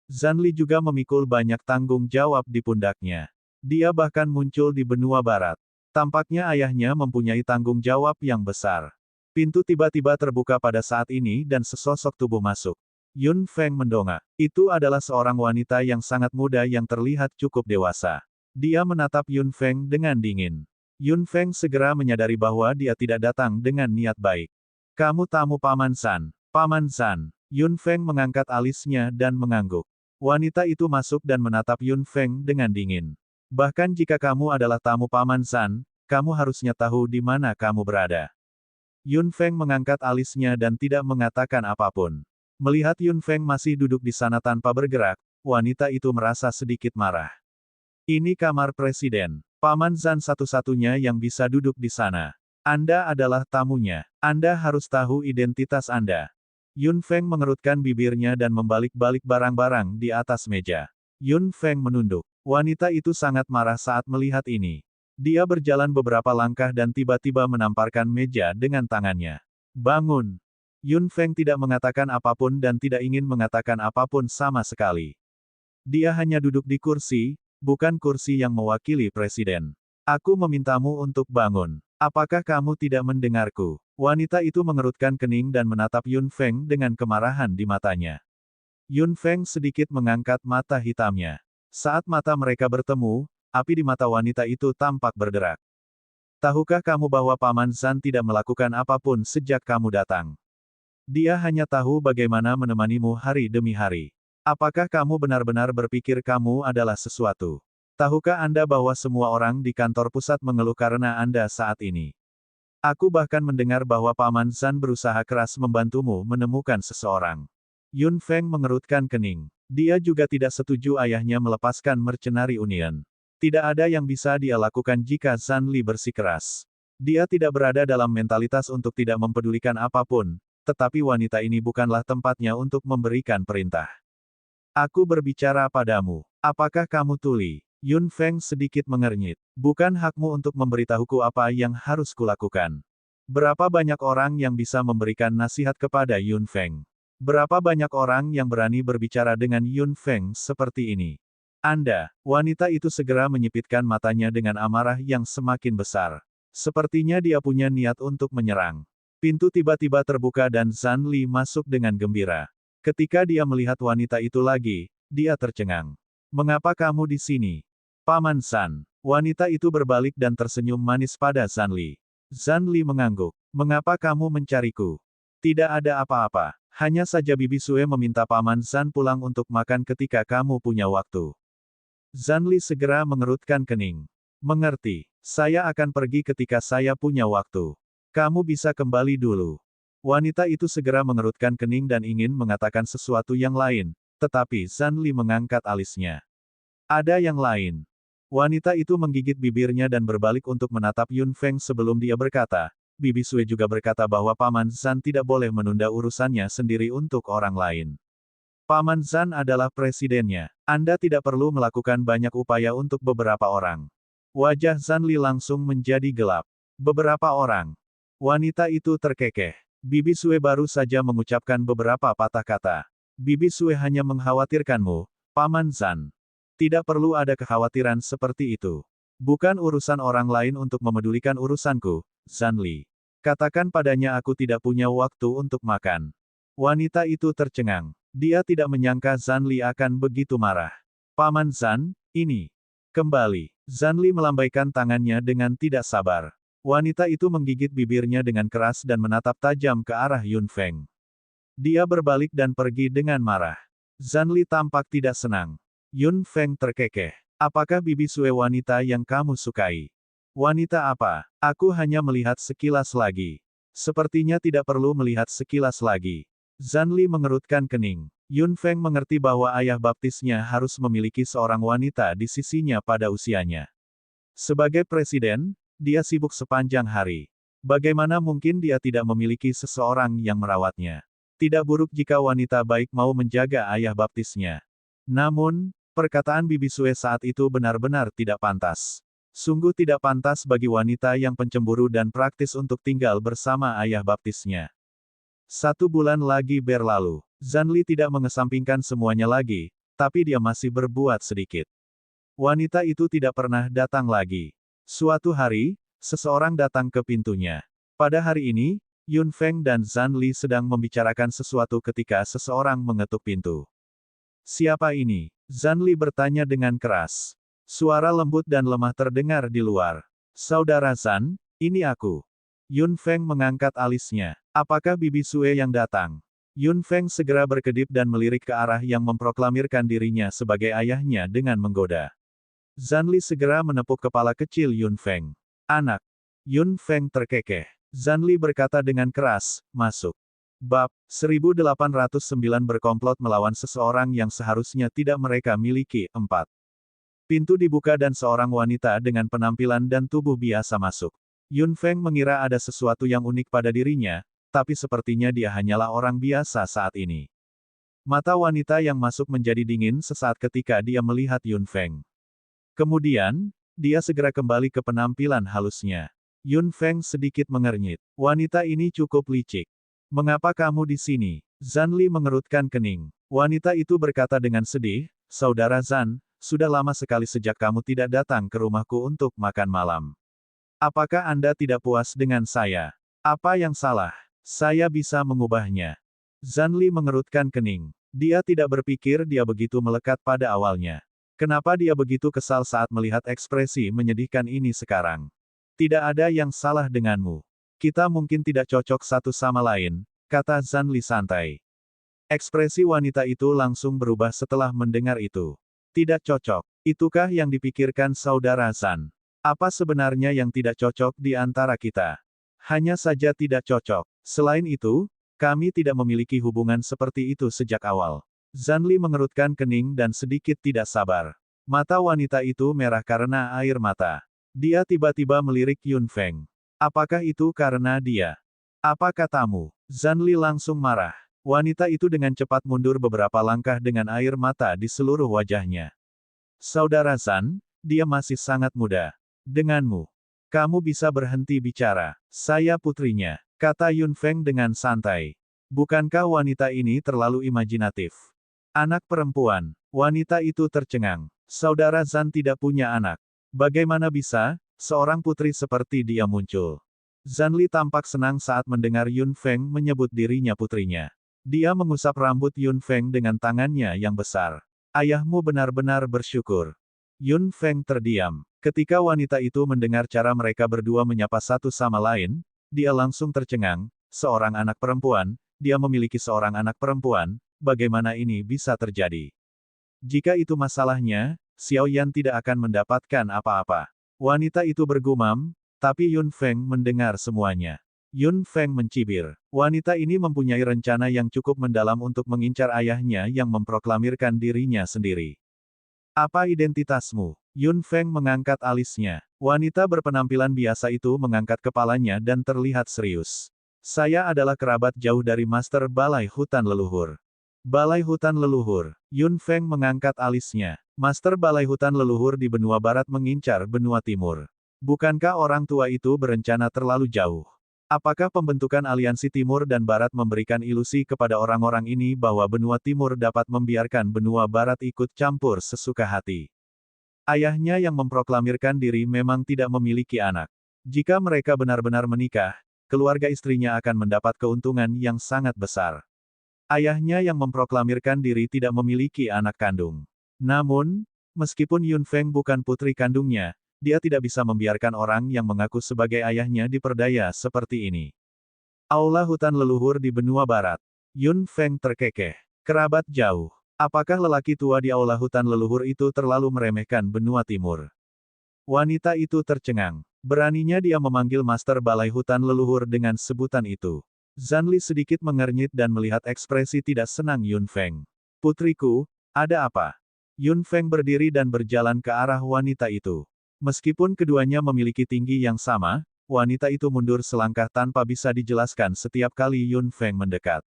Zanli juga memikul banyak tanggung jawab di pundaknya. Dia bahkan muncul di benua barat. Tampaknya ayahnya mempunyai tanggung jawab yang besar. Pintu tiba-tiba terbuka pada saat ini dan sesosok tubuh masuk. Yun Feng mendongak. Itu adalah seorang wanita yang sangat muda yang terlihat cukup dewasa. Dia menatap Yun Feng dengan dingin. Yun Feng segera menyadari bahwa dia tidak datang dengan niat baik. Kamu tamu Paman Zan. Paman Zan. Yun Feng mengangkat alisnya dan mengangguk. Wanita itu masuk dan menatap Yun Feng dengan dingin. Bahkan jika kamu adalah tamu Paman Zan, kamu harusnya tahu di mana kamu berada. Yun Feng mengangkat alisnya dan tidak mengatakan apapun. Melihat Yun Feng masih duduk di sana tanpa bergerak, wanita itu merasa sedikit marah. Ini kamar presiden. Paman Zan satu-satunya yang bisa duduk di sana. Anda adalah tamunya. Anda harus tahu identitas Anda. Yun Feng mengerutkan bibirnya dan membalik-balik barang-barang di atas meja. Yun Feng menunduk. Wanita itu sangat marah saat melihat ini. Dia berjalan beberapa langkah dan tiba-tiba menamparkan meja dengan tangannya. Bangun! Yun Feng tidak mengatakan apapun dan tidak ingin mengatakan apapun sama sekali. Dia hanya duduk di kursi, bukan kursi yang mewakili presiden. Aku memintamu untuk bangun. Apakah kamu tidak mendengarku? Wanita itu mengerutkan kening dan menatap Yun Feng dengan kemarahan di matanya. Yun Feng sedikit mengangkat mata hitamnya. Saat mata mereka bertemu, api di mata wanita itu tampak berderak. Tahukah kamu bahwa Paman Zan tidak melakukan apapun sejak kamu datang? Dia hanya tahu bagaimana menemanimu hari demi hari. Apakah kamu benar-benar berpikir kamu adalah sesuatu? Tahukah Anda bahwa semua orang di kantor pusat mengeluh karena Anda saat ini? Aku bahkan mendengar bahwa Paman Zan berusaha keras membantumu menemukan seseorang. Yun Feng mengerutkan kening. Dia juga tidak setuju ayahnya melepaskan Mercenary Union. Tidak ada yang bisa dia lakukan jika Zan Li bersikeras. Dia tidak berada dalam mentalitas untuk tidak mempedulikan apapun, tetapi wanita ini bukanlah tempatnya untuk memberikan perintah. Aku berbicara padamu. Apakah kamu tuli? Yun Feng sedikit mengernyit. Bukan hakmu untuk memberitahuku apa yang harus kulakukan. Berapa banyak orang yang bisa memberikan nasihat kepada Yun Feng? Berapa banyak orang yang berani berbicara dengan Yun Feng seperti ini? Anda, wanita itu segera menyipitkan matanya dengan amarah yang semakin besar. Sepertinya dia punya niat untuk menyerang. Pintu tiba-tiba terbuka dan Zan Li masuk dengan gembira. Ketika dia melihat wanita itu lagi, dia tercengang. Mengapa kamu di sini? Paman Zan. Wanita itu berbalik dan tersenyum manis pada Zan Li. Zan Li mengangguk. Mengapa kamu mencariku? Tidak ada apa-apa. Hanya saja Bibi Sue meminta Paman Zan pulang untuk makan ketika kamu punya waktu. Zan Li segera mengerutkan kening. Mengerti. Saya akan pergi ketika saya punya waktu. Kamu bisa kembali dulu. Wanita itu segera mengerutkan kening dan ingin mengatakan sesuatu yang lain, tetapi Zan Li mengangkat alisnya. Ada yang lain. Wanita itu menggigit bibirnya dan berbalik untuk menatap Yun Feng sebelum dia berkata, Bibi Sue juga berkata bahwa Paman Zan tidak boleh menunda urusannya sendiri untuk orang lain. Paman Zan adalah presidennya. Anda tidak perlu melakukan banyak upaya untuk beberapa orang. Wajah Zan Li langsung menjadi gelap. Beberapa orang. Wanita itu terkekeh. Bibi Sue baru saja mengucapkan beberapa patah kata. Bibi Sue hanya mengkhawatirkanmu, Paman Zan. Tidak perlu ada kekhawatiran seperti itu. Bukan urusan orang lain untuk memedulikan urusanku, Zan Li. Katakan padanya aku tidak punya waktu untuk makan. Wanita itu tercengang. Dia tidak menyangka Zan Li akan begitu marah. Paman Zan, ini. Kembali. Zan Li melambaikan tangannya dengan tidak sabar. Wanita itu menggigit bibirnya dengan keras dan menatap tajam ke arah Yun Feng. Dia berbalik dan pergi dengan marah. Zan Li tampak tidak senang. Yun Feng terkekeh. Apakah Bibi Sue wanita yang kamu sukai? Wanita apa? Aku hanya melihat sekilas lagi. Sepertinya tidak perlu melihat sekilas lagi. Zanli mengerutkan kening. Yun Feng mengerti bahwa ayah baptisnya harus memiliki seorang wanita di sisinya pada usianya. Sebagai presiden, dia sibuk sepanjang hari. Bagaimana mungkin dia tidak memiliki seseorang yang merawatnya? Tidak buruk jika wanita baik mau menjaga ayah baptisnya. Namun, perkataan Bibi Sue saat itu benar-benar tidak pantas. Sungguh tidak pantas bagi wanita yang pencemburu dan praktis untuk tinggal bersama ayah baptisnya. 1 bulan lagi berlalu. Zanli tidak mengesampingkan semuanya lagi, tapi dia masih berbuat sedikit. Wanita itu tidak pernah datang lagi. Suatu hari, seseorang datang ke pintunya. Pada hari ini, Yun Feng dan Zanli sedang membicarakan sesuatu ketika seseorang mengetuk pintu. Siapa ini? Zanli bertanya dengan keras. Suara lembut dan lemah terdengar di luar. Saudara Zan, ini aku. Yun Feng mengangkat alisnya. Apakah Bibi Sue yang datang? Yun Feng segera berkedip dan melirik ke arah yang memproklamirkan dirinya sebagai ayahnya dengan menggoda. Zanli segera menepuk kepala kecil Yun Feng. Anak. Yun Feng terkekeh. Zanli berkata dengan keras, masuk. Bab 1809 berkomplot melawan seseorang yang seharusnya tidak mereka miliki. 4. Pintu dibuka dan seorang wanita dengan penampilan dan tubuh biasa masuk. Yun Feng mengira ada sesuatu yang unik pada dirinya, tapi sepertinya dia hanyalah orang biasa saat ini. Mata wanita yang masuk menjadi dingin sesaat ketika dia melihat Yun Feng. Kemudian, dia segera kembali ke penampilan halusnya. Yun Feng sedikit mengernyit. Wanita ini cukup licik. Mengapa kamu di sini? Zanli mengerutkan kening. Wanita itu berkata dengan sedih, Saudara Zan, sudah lama sekali sejak kamu tidak datang ke rumahku untuk makan malam. Apakah Anda tidak puas dengan saya? Apa yang salah? Saya bisa mengubahnya. Zanli mengerutkan kening. Dia tidak berpikir dia begitu melekat pada awalnya. Kenapa dia begitu kesal saat melihat ekspresi menyedihkan ini sekarang? Tidak ada yang salah denganmu. Kita mungkin tidak cocok satu sama lain, kata Zanli santai. Ekspresi wanita itu langsung berubah setelah mendengar itu. Tidak cocok. Itukah yang dipikirkan Saudara Zan? Apa sebenarnya yang tidak cocok di antara kita? Hanya saja tidak cocok. Selain itu, kami tidak memiliki hubungan seperti itu sejak awal. Zanli mengerutkan kening dan sedikit tidak sabar. Mata wanita itu merah karena air mata. Dia tiba-tiba melirik Yun Feng. Apakah itu karena dia? Apa katamu? Zanli langsung marah. Wanita itu dengan cepat mundur beberapa langkah dengan air mata di seluruh wajahnya. Saudara Zan, dia masih sangat muda. Denganmu, kamu bisa berhenti bicara. Saya putrinya, kata Yun Feng dengan santai. Bukankah wanita ini terlalu imajinatif? Anak perempuan. Wanita itu tercengang. Saudara Zan tidak punya anak. Bagaimana bisa seorang putri seperti dia muncul? Zanli tampak senang saat mendengar Yun Feng menyebut dirinya putrinya. Dia mengusap rambut Yun Feng dengan tangannya yang besar. Ayahmu benar-benar bersyukur. Yun Feng terdiam. Ketika wanita itu mendengar cara mereka berdua menyapa satu sama lain, dia langsung tercengang. Seorang anak perempuan, dia memiliki seorang anak perempuan, bagaimana ini bisa terjadi? Jika itu masalahnya, Xiao Yan tidak akan mendapatkan apa-apa. Wanita itu bergumam, tapi Yun Feng mendengar semuanya. Yun Feng mencibir. Wanita ini mempunyai rencana yang cukup mendalam untuk mengincar ayahnya yang memproklamirkan dirinya sendiri. Apa identitasmu? Yun Feng mengangkat alisnya. Wanita berpenampilan biasa itu mengangkat kepalanya dan terlihat serius. Saya adalah kerabat jauh dari Master Balai Hutan Leluhur. Balai Hutan Leluhur. Yun Feng mengangkat alisnya. Master Balai Hutan Leluhur di benua barat mengincar benua timur. Bukankah orang tua itu berencana terlalu jauh? Apakah pembentukan aliansi timur dan barat memberikan ilusi kepada orang-orang ini bahwa benua timur dapat membiarkan benua barat ikut campur sesuka hati? Ayahnya yang memproklamirkan diri memang tidak memiliki anak. Jika mereka benar-benar menikah, keluarga istrinya akan mendapat keuntungan yang sangat besar. Ayahnya yang memproklamirkan diri tidak memiliki anak kandung. Namun, meskipun Yun Feng bukan putri kandungnya, dia tidak bisa membiarkan orang yang mengaku sebagai ayahnya diperdaya seperti ini. Aula hutan leluhur di benua barat. Yun Feng terkekeh. Kerabat jauh. Apakah lelaki tua di aula hutan leluhur itu terlalu meremehkan benua timur? Wanita itu tercengang. Beraninya dia memanggil Master Balai Hutan Leluhur dengan sebutan itu. Zanli sedikit mengernyit dan melihat ekspresi tidak senang Yun Feng. Putriku, ada apa? Yun Feng berdiri dan berjalan ke arah wanita itu. Meskipun keduanya memiliki tinggi yang sama, wanita itu mundur selangkah tanpa bisa dijelaskan setiap kali Yun Feng mendekat.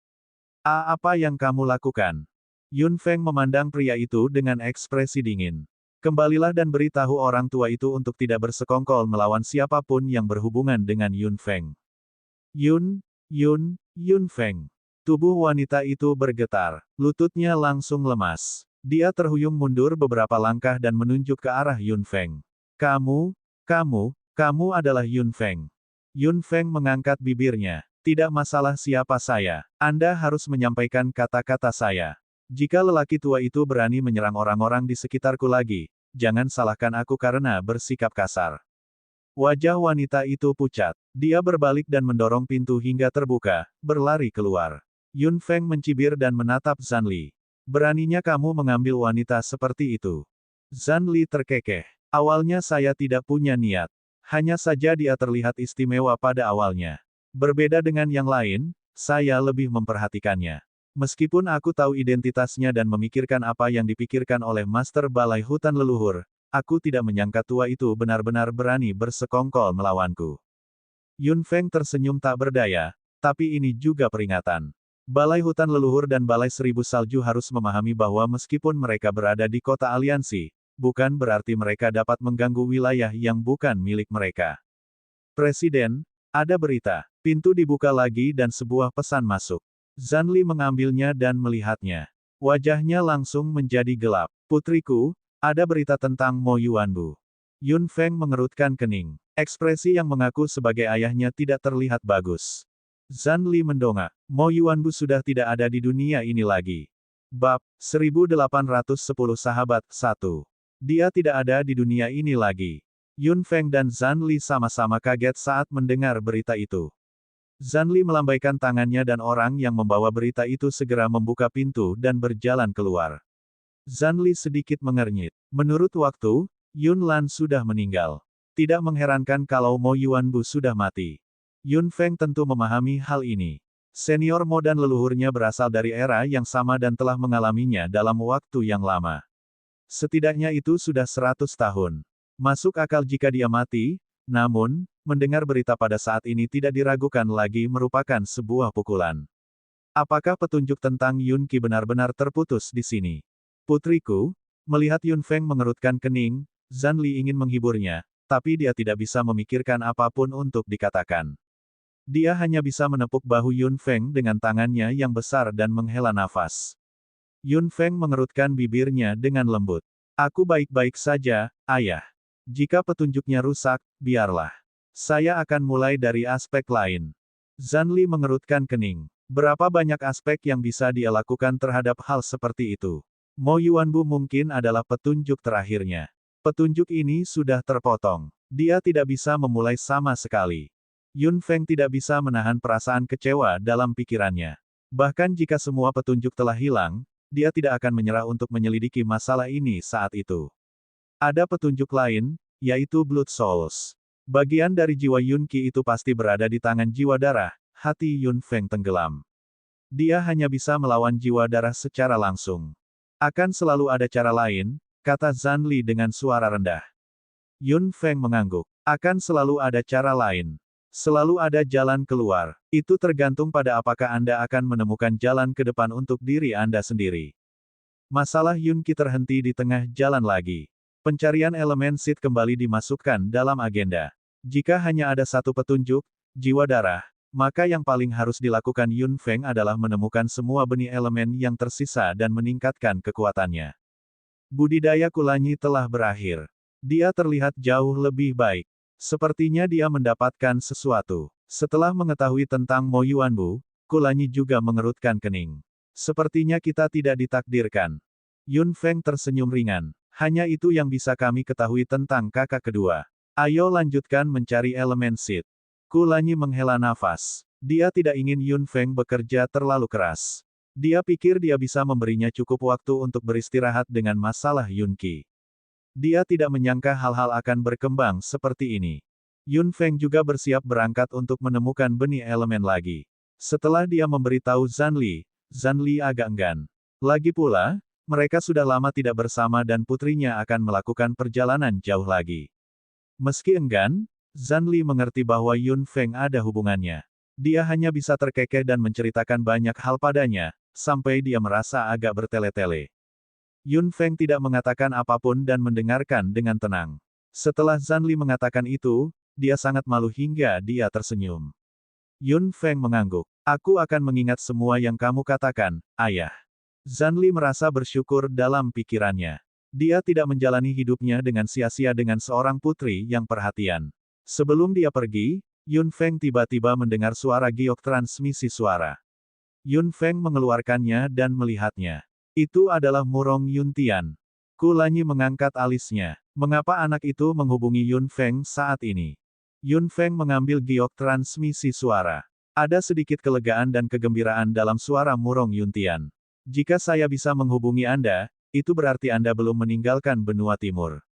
Apa yang kamu lakukan? Yun Feng memandang pria itu dengan ekspresi dingin. Kembalilah dan beritahu orang tua itu untuk tidak bersekongkol melawan siapapun yang berhubungan dengan Yun Feng. Yun Feng. Tubuh wanita itu bergetar. Lututnya langsung lemas. Dia terhuyung mundur beberapa langkah dan menunjuk ke arah Yun Feng. Kamu adalah Yun Feng. Yun Feng mengangkat bibirnya. Tidak masalah siapa saya. Anda harus menyampaikan kata-kata saya. Jika lelaki tua itu berani menyerang orang-orang di sekitarku lagi, jangan salahkan aku karena bersikap kasar. Wajah wanita itu pucat. Dia berbalik dan mendorong pintu hingga terbuka, berlari keluar. Yun Feng mencibir dan menatap Zanli. Beraninya kamu mengambil wanita seperti itu. Zanli terkekeh. Awalnya saya tidak punya niat. Hanya saja dia terlihat istimewa pada awalnya. Berbeda dengan yang lain, saya lebih memperhatikannya. Meskipun aku tahu identitasnya dan memikirkan apa yang dipikirkan oleh Master Balai Hutan Leluhur, aku tidak menyangka tua itu benar-benar berani bersekongkol melawanku. Yun Feng tersenyum tak berdaya, tapi ini juga peringatan. Balai Hutan Leluhur dan Balai Seribu Salju harus memahami bahwa meskipun mereka berada di kota aliansi, bukan berarti mereka dapat mengganggu wilayah yang bukan milik mereka. Presiden, ada berita. Pintu dibuka lagi dan sebuah pesan masuk. Zanli mengambilnya dan melihatnya. Wajahnya langsung menjadi gelap. Putriku, ada berita tentang Mo Yuanbu. Yun Feng mengerutkan kening. Ekspresi yang mengaku sebagai ayahnya tidak terlihat bagus. Zanli mendongak. Mo Yuanbu sudah tidak ada di dunia ini lagi. Bab 1810 Sahabat 1. Dia tidak ada di dunia ini lagi. Yun Feng dan Zanli sama-sama kaget saat mendengar berita itu. Zanli melambaikan tangannya dan orang yang membawa berita itu segera membuka pintu dan berjalan keluar. Zanli sedikit mengernyit. Menurut waktu, Yun Lan sudah meninggal. Tidak mengherankan kalau Mo Yuanbu sudah mati. Yun Feng tentu memahami hal ini. Senior Mo dan leluhurnya berasal dari era yang sama dan telah mengalaminya dalam waktu yang lama. Setidaknya itu sudah 100 tahun. Masuk akal jika dia mati, namun, mendengar berita pada saat ini tidak diragukan lagi merupakan sebuah pukulan. Apakah petunjuk tentang Yun Qi benar-benar terputus di sini? Putriku, melihat Yun Feng mengerutkan kening, Zanli ingin menghiburnya, tapi dia tidak bisa memikirkan apapun untuk dikatakan. Dia hanya bisa menepuk bahu Yun Feng dengan tangannya yang besar dan menghela nafas. Yun Feng mengerutkan bibirnya dengan lembut. Aku baik-baik saja, ayah. Jika petunjuknya rusak, biarlah. Saya akan mulai dari aspek lain. Zanli mengerutkan kening. Berapa banyak aspek yang bisa dia lakukan terhadap hal seperti itu? Mo Yuanbu mungkin adalah petunjuk terakhirnya. Petunjuk ini sudah terpotong. Dia tidak bisa memulai sama sekali. Yun Feng tidak bisa menahan perasaan kecewa dalam pikirannya. Bahkan jika semua petunjuk telah hilang, dia tidak akan menyerah untuk menyelidiki masalah ini saat itu. Ada petunjuk lain, yaitu Blood Souls. Bagian dari jiwa Yun Qi itu pasti berada di tangan jiwa darah, hati Yun Feng tenggelam. Dia hanya bisa melawan jiwa darah secara langsung. Akan selalu ada cara lain, kata Zanli dengan suara rendah. Yun Feng mengangguk. Akan selalu ada cara lain. Selalu ada jalan keluar. Itu tergantung pada apakah Anda akan menemukan jalan ke depan untuk diri Anda sendiri. Masalah Yun Qi terhenti di tengah jalan lagi. Pencarian elemen Sid kembali dimasukkan dalam agenda. Jika hanya ada satu petunjuk, jiwa darah, maka yang paling harus dilakukan Yun Feng adalah menemukan semua benih elemen yang tersisa dan meningkatkan kekuatannya. Budidaya Kulanyi telah berakhir. Dia terlihat jauh lebih baik. Sepertinya dia mendapatkan sesuatu. Setelah mengetahui tentang Mo Yuanbu, Kulanyi juga mengerutkan kening. Sepertinya kita tidak ditakdirkan. Yun Feng tersenyum ringan. Hanya itu yang bisa kami ketahui tentang kakak kedua. Ayo lanjutkan mencari elemen Sid. Kulanyi menghela nafas. Dia tidak ingin Yun Feng bekerja terlalu keras. Dia pikir dia bisa memberinya cukup waktu untuk beristirahat dengan masalah Yun Qi. Dia tidak menyangka hal-hal akan berkembang seperti ini. Yun Feng juga bersiap berangkat untuk menemukan benih elemen lagi. Setelah dia memberitahu Zhan Li agak enggan. Lagi pula, mereka sudah lama tidak bersama dan putrinya akan melakukan perjalanan jauh lagi. Meski enggan, Zhan Li mengerti bahwa Yun Feng ada hubungannya. Dia hanya bisa terkekeh dan menceritakan banyak hal padanya, sampai dia merasa agak bertele-tele. Yun Feng tidak mengatakan apapun dan mendengarkan dengan tenang. Setelah Zhan Li mengatakan itu, dia sangat malu hingga dia tersenyum. Yun Feng mengangguk. Aku akan mengingat semua yang kamu katakan, ayah. Zhan Li merasa bersyukur dalam pikirannya. Dia tidak menjalani hidupnya dengan sia-sia dengan seorang putri yang perhatian. Sebelum dia pergi, Yun Feng tiba-tiba mendengar suara giok transmisi suara. Yun Feng mengeluarkannya dan melihatnya. Itu adalah Murong Yuntian. Kulanyi mengangkat alisnya. Mengapa anak itu menghubungi Yun Feng saat ini? Yun Feng mengambil giok transmisi suara. Ada sedikit kelegaan dan kegembiraan dalam suara Murong Yuntian. Jika saya bisa menghubungi Anda, itu berarti Anda belum meninggalkan benua timur.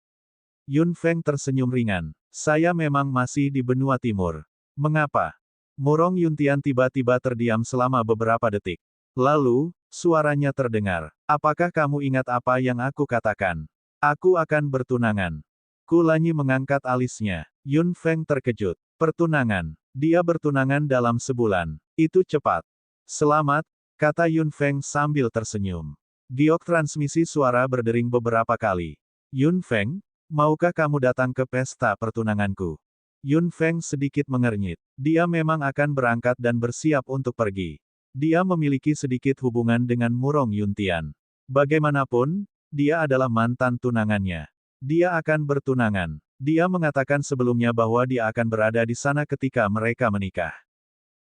Yun Feng tersenyum ringan. Saya memang masih di benua timur. Mengapa? Murong Yuntian tiba-tiba terdiam selama beberapa detik. Lalu, suaranya terdengar. Apakah kamu ingat apa yang aku katakan? Aku akan bertunangan. Kulanyi mengangkat alisnya. Yun Feng terkejut. Pertunangan. Dia bertunangan dalam sebulan. Itu cepat. Selamat, kata Yun Feng sambil tersenyum. Giok transmisi suara berdering beberapa kali. Yun Feng, maukah kamu datang ke pesta pertunanganku? Yun Feng sedikit mengernyit. Dia memang akan berangkat dan bersiap untuk pergi. Dia memiliki sedikit hubungan dengan Murong Yuntian. Bagaimanapun, dia adalah mantan tunangannya. Dia akan bertunangan. Dia mengatakan sebelumnya bahwa dia akan berada di sana ketika mereka menikah.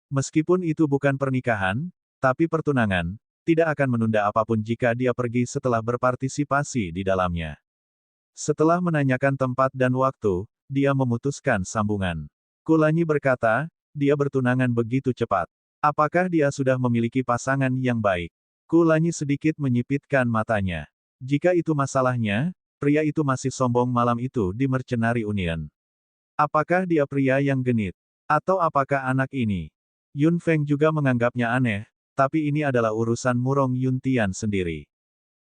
Meskipun itu bukan pernikahan, tapi pertunangan, tidak akan menunda apapun jika dia pergi setelah berpartisipasi di dalamnya. Setelah menanyakan tempat dan waktu, dia memutuskan sambungan. Kulanyi berkata, dia bertunangan begitu cepat. Apakah dia sudah memiliki pasangan yang baik? Kulanyi sedikit menyipitkan matanya. Jika itu masalahnya, pria itu masih sombong malam itu di Mercenary Union. Apakah dia pria yang genit? Atau apakah anak ini? Yun Feng juga menganggapnya aneh, tapi ini adalah urusan Murong Yuntian sendiri.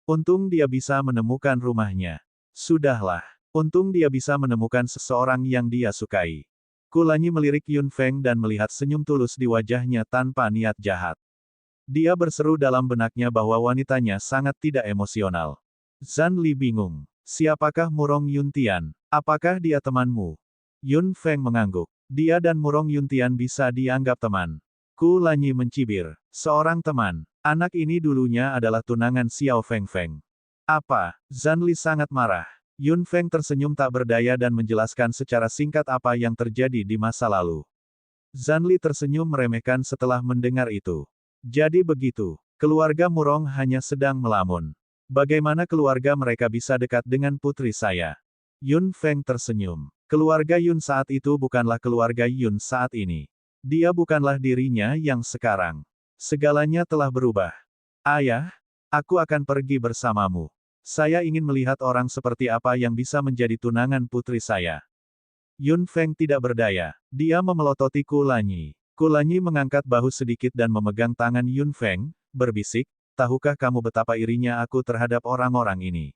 Untung dia bisa menemukan rumahnya. Sudahlah. Untung dia bisa menemukan seseorang yang dia sukai. Kulanyi melirik Yun Feng dan melihat senyum tulus di wajahnya tanpa niat jahat. Dia berseru dalam benaknya bahwa wanitanya sangat tidak emosional. Zhan Li bingung. Siapakah Murong Yuntian? Apakah dia temanmu? Yun Feng mengangguk. Dia dan Murong Yuntian bisa dianggap teman. Kulanyi mencibir. Seorang teman. Anak ini dulunya adalah tunangan Xiao Feng Feng. Apa? Zhan Li sangat marah. Yun Feng tersenyum tak berdaya dan menjelaskan secara singkat apa yang terjadi di masa lalu. Zhan Li tersenyum meremehkan setelah mendengar itu. Jadi begitu. Keluarga Murong hanya sedang melamun. Bagaimana keluarga mereka bisa dekat dengan putri saya? Yun Feng tersenyum. Keluarga Yun saat itu bukanlah keluarga Yun saat ini. Dia bukanlah dirinya yang sekarang. Segalanya telah berubah. Ayah, aku akan pergi bersamamu. Saya ingin melihat orang seperti apa yang bisa menjadi tunangan putri saya. Yun Feng tidak berdaya. Dia memelototi Kulanyi. Kulanyi mengangkat bahu sedikit dan memegang tangan Yun Feng, berbisik, tahukah kamu betapa irinya aku terhadap orang-orang ini?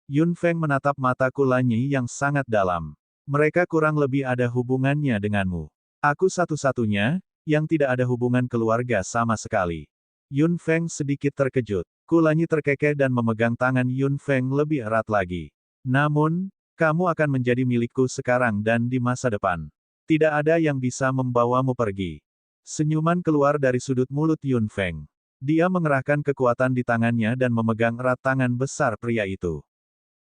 Yun Feng menatap mata Kulanyi yang sangat dalam. Mereka kurang lebih ada hubungannya denganmu. Aku satu-satunya, yang tidak ada hubungan keluarga sama sekali. Yun Feng sedikit terkejut. Kulanyi terkekeh dan memegang tangan Yun Feng lebih erat lagi. Namun, kamu akan menjadi milikku sekarang dan di masa depan. Tidak ada yang bisa membawamu pergi. Senyuman keluar dari sudut mulut Yun Feng. Dia mengerahkan kekuatan di tangannya dan memegang erat tangan besar pria itu.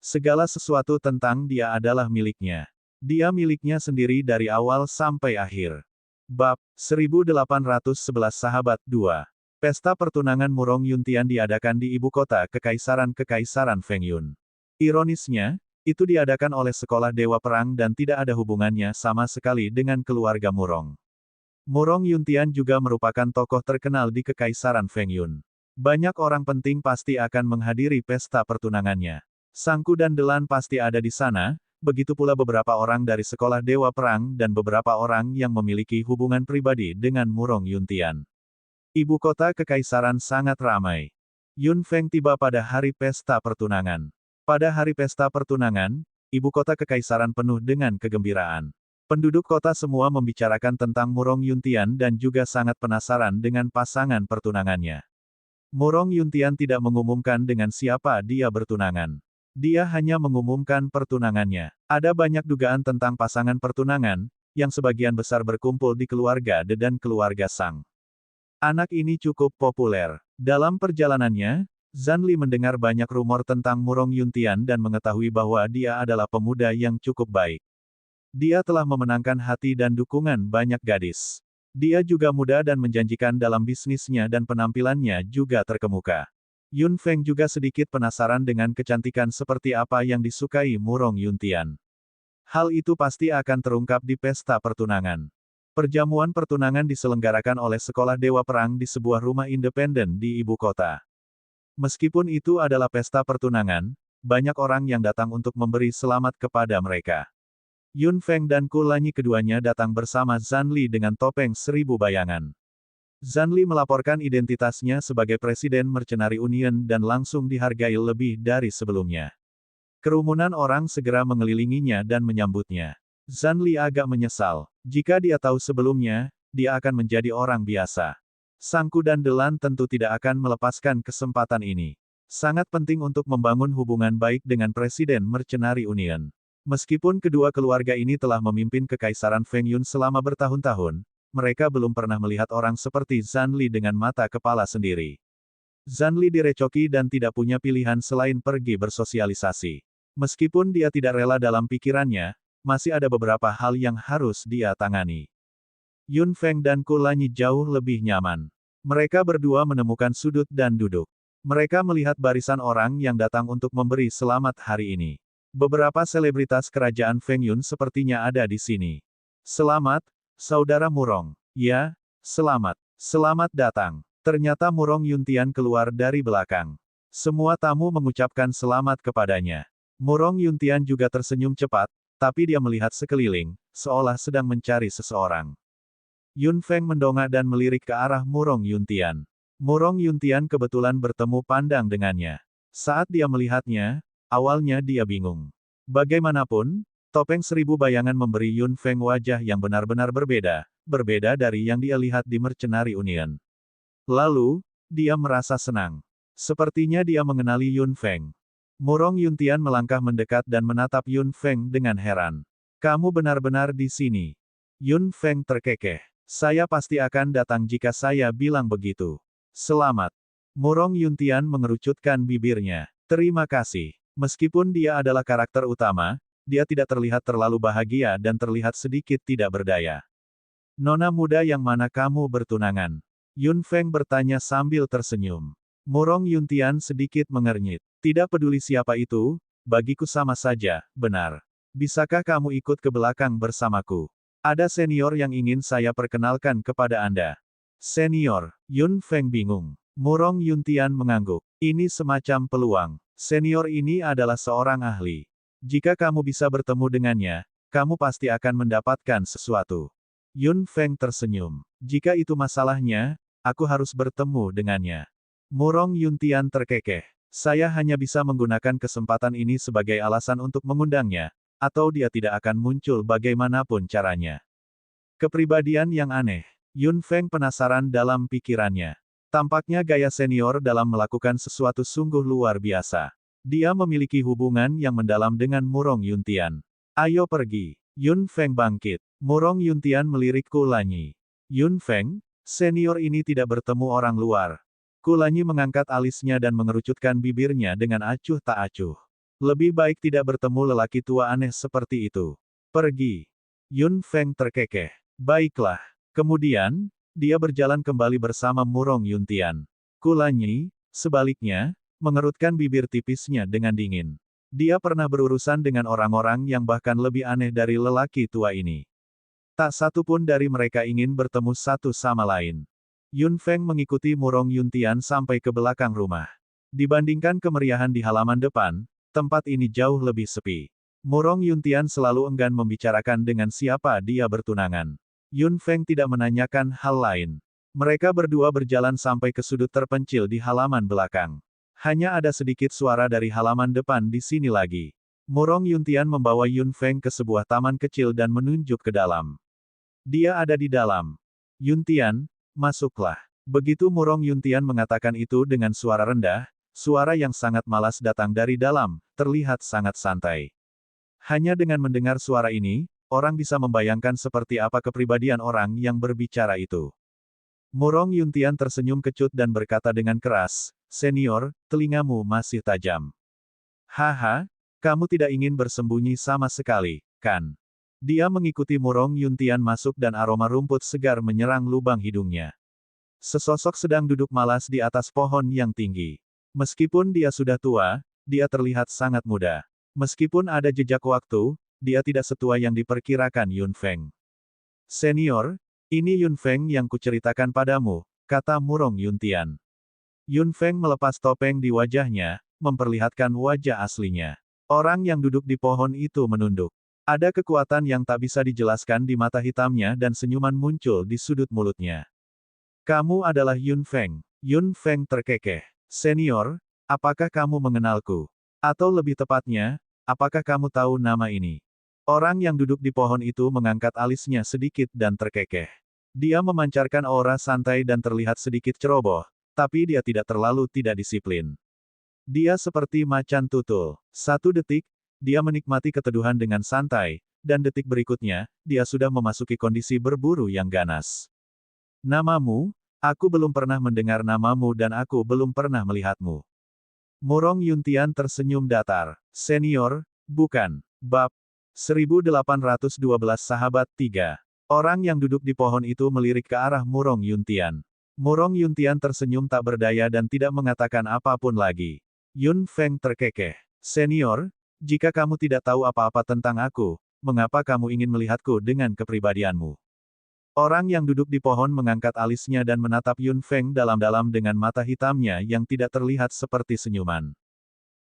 Segala sesuatu tentang dia adalah miliknya. Dia miliknya sendiri dari awal sampai akhir. Bab 1811 Sahabat 2. Pesta pertunangan Murong Yuntian diadakan di ibu kota Kekaisaran Fengyun. Ironisnya, itu diadakan oleh sekolah Dewa Perang dan tidak ada hubungannya sama sekali dengan keluarga Murong. Murong Yuntian juga merupakan tokoh terkenal di Kekaisaran Fengyun. Banyak orang penting pasti akan menghadiri pesta pertunangannya. Sangku dan Delan pasti ada di sana, begitu pula beberapa orang dari sekolah Dewa Perang dan beberapa orang yang memiliki hubungan pribadi dengan Murong Yuntian. Ibu kota kekaisaran sangat ramai. Yun Feng tiba pada hari pesta pertunangan. Pada hari pesta pertunangan, ibu kota kekaisaran penuh dengan kegembiraan. Penduduk kota semua membicarakan tentang Murong Yuntian dan juga sangat penasaran dengan pasangan pertunangannya. Murong Yuntian tidak mengumumkan dengan siapa dia bertunangan. Dia hanya mengumumkan pertunangannya. Ada banyak dugaan tentang pasangan pertunangan, yang sebagian besar berkumpul di keluarga De dan keluarga Sang. Anak ini cukup populer. Dalam perjalanannya, Zanli mendengar banyak rumor tentang Murong Yuntian dan mengetahui bahwa dia adalah pemuda yang cukup baik. Dia telah memenangkan hati dan dukungan banyak gadis. Dia juga muda dan menjanjikan dalam bisnisnya dan penampilannya juga terkemuka. Yun Feng juga sedikit penasaran dengan kecantikan seperti apa yang disukai Murong Yuntian. Hal itu pasti akan terungkap di pesta pertunangan. Perjamuan pertunangan diselenggarakan oleh Sekolah Dewa Perang di sebuah rumah independen di ibu kota. Meskipun itu adalah pesta pertunangan, banyak orang yang datang untuk memberi selamat kepada mereka. Yun Feng dan Ku Lanyi keduanya datang bersama Zanli dengan topeng 1000 bayangan. Zanli melaporkan identitasnya sebagai Presiden Mercenary Union dan langsung dihargai lebih dari sebelumnya. Kerumunan orang segera mengelilinginya dan menyambutnya. Zanli agak menyesal. Jika dia tahu sebelumnya, dia akan menjadi orang biasa. Sangku dan Delan tentu tidak akan melepaskan kesempatan ini. Sangat penting untuk membangun hubungan baik dengan Presiden Mercenary Union. Meskipun kedua keluarga ini telah memimpin Kekaisaran Feng Yun selama bertahun-tahun, mereka belum pernah melihat orang seperti Zanli dengan mata kepala sendiri. Zanli direcoki dan tidak punya pilihan selain pergi bersosialisasi. Meskipun dia tidak rela dalam pikirannya, masih ada beberapa hal yang harus dia tangani. Yun Feng dan Ku Lanyi jauh lebih nyaman. Mereka berdua menemukan sudut dan duduk. Mereka melihat barisan orang yang datang untuk memberi selamat hari ini. Beberapa selebritas kerajaan Feng Yun sepertinya ada di sini. Selamat, Saudara Murong. Ya, selamat. Selamat datang. Ternyata Murong Yuntian keluar dari belakang. Semua tamu mengucapkan selamat kepadanya. Murong Yuntian juga tersenyum cepat, tapi dia melihat sekeliling, seolah sedang mencari seseorang. Yun Feng mendongak dan melirik ke arah Murong Yuntian. Murong Yuntian kebetulan bertemu pandang dengannya. Saat dia melihatnya, awalnya dia bingung. Bagaimanapun, topeng 1000 bayangan memberi Yun Feng wajah yang benar-benar berbeda dari yang dia lihat di Mercenary Union. Lalu, dia merasa senang. Sepertinya dia mengenali Yun Feng. Murong Yuntian melangkah mendekat dan menatap Yun Feng dengan heran. Kamu benar-benar di sini. Yun Feng terkekeh. Saya pasti akan datang jika saya bilang begitu. Selamat. Murong Yuntian mengerucutkan bibirnya. Terima kasih. Meskipun dia adalah karakter utama, dia tidak terlihat terlalu bahagia dan terlihat sedikit tidak berdaya. Nona muda yang mana kamu bertunangan? Yun Feng bertanya sambil tersenyum. Murong Yuntian sedikit mengernyit. Tidak peduli siapa itu, bagiku sama saja, benar. Bisakah kamu ikut ke belakang bersamaku? Ada senior yang ingin saya perkenalkan kepada Anda. Senior, Yun Feng bingung. Murong Yuntian mengangguk. Ini semacam peluang. Senior ini adalah seorang ahli. Jika kamu bisa bertemu dengannya, kamu pasti akan mendapatkan sesuatu. Yun Feng tersenyum. Jika itu masalahnya, aku harus bertemu dengannya. Murong Yuntian terkekeh. Saya hanya bisa menggunakan kesempatan ini sebagai alasan untuk mengundangnya, atau dia tidak akan muncul bagaimanapun caranya. Kepribadian yang aneh. Yun Feng penasaran dalam pikirannya. Tampaknya gaya senior dalam melakukan sesuatu sungguh luar biasa. Dia memiliki hubungan yang mendalam dengan Murong Yuntian. Ayo pergi. Yun Feng bangkit. Murong Yuntian melirik Ku Lanyi. Yun Feng, senior ini tidak bertemu orang luar. Ku Lanyi mengangkat alisnya dan mengerucutkan bibirnya dengan acuh tak acuh. Lebih baik tidak bertemu lelaki tua aneh seperti itu. Pergi. Yun Feng terkekeh. Baiklah. Kemudian, dia berjalan kembali bersama Murong Yuntian. Ku Lanyi, sebaliknya, mengerutkan bibir tipisnya dengan dingin. Dia pernah berurusan dengan orang-orang yang bahkan lebih aneh dari lelaki tua ini. Tak satu pun dari mereka ingin bertemu satu sama lain. Yun Feng mengikuti Murong Yuntian sampai ke belakang rumah. Dibandingkan kemeriahan di halaman depan, tempat ini jauh lebih sepi. Murong Yuntian selalu enggan membicarakan dengan siapa dia bertunangan. Yun Feng tidak menanyakan hal lain. Mereka berdua berjalan sampai ke sudut terpencil di halaman belakang. Hanya ada sedikit suara dari halaman depan di sini lagi. Murong Yuntian membawa Yun Feng ke sebuah taman kecil dan menunjuk ke dalam. Dia ada di dalam. Yuntian, masuklah. Begitu Murong Yuntian mengatakan itu dengan suara rendah, suara yang sangat malas datang dari dalam, terlihat sangat santai. Hanya dengan mendengar suara ini, orang bisa membayangkan seperti apa kepribadian orang yang berbicara itu. Murong Yuntian tersenyum kecut dan berkata dengan keras, "Senior, telingamu masih tajam. Haha, kamu tidak ingin bersembunyi sama sekali, kan?" Dia mengikuti Murong Yuntian masuk dan aroma rumput segar menyerang lubang hidungnya. Sesosok sedang duduk malas di atas pohon yang tinggi. Meskipun dia sudah tua, dia terlihat sangat muda. Meskipun ada jejak waktu, dia tidak setua yang diperkirakan Yun Feng. "Senior, ini Yun Feng yang kuceritakan padamu," kata Murong Yuntian. Yun Feng melepas topeng di wajahnya, memperlihatkan wajah aslinya. Orang yang duduk di pohon itu menunduk. Ada kekuatan yang tak bisa dijelaskan di mata hitamnya dan senyuman muncul di sudut mulutnya. "Kamu adalah Yun Feng." Yun Feng terkekeh. "Senior, apakah kamu mengenalku? Atau lebih tepatnya, apakah kamu tahu nama ini?" Orang yang duduk di pohon itu mengangkat alisnya sedikit dan terkekeh. Dia memancarkan aura santai dan terlihat sedikit ceroboh, tapi dia tidak terlalu tidak disiplin. Dia seperti macan tutul. 1 detik, dia menikmati keteduhan dengan santai, dan detik berikutnya, dia sudah memasuki kondisi berburu yang ganas. "Namamu? Aku belum pernah mendengar namamu dan aku belum pernah melihatmu." Murong Yuntian tersenyum datar. "Senior, bukan." Bab 1812 Sahabat 3. Orang yang duduk di pohon itu melirik ke arah Murong Yuntian. Murong Yuntian tersenyum tak berdaya dan tidak mengatakan apapun lagi. Yun Feng terkekeh. "Senior, jika kamu tidak tahu apa-apa tentang aku, mengapa kamu ingin melihatku dengan kepribadianmu?" Orang yang duduk di pohon mengangkat alisnya dan menatap Yun Feng dalam-dalam dengan mata hitamnya yang tidak terlihat seperti senyuman.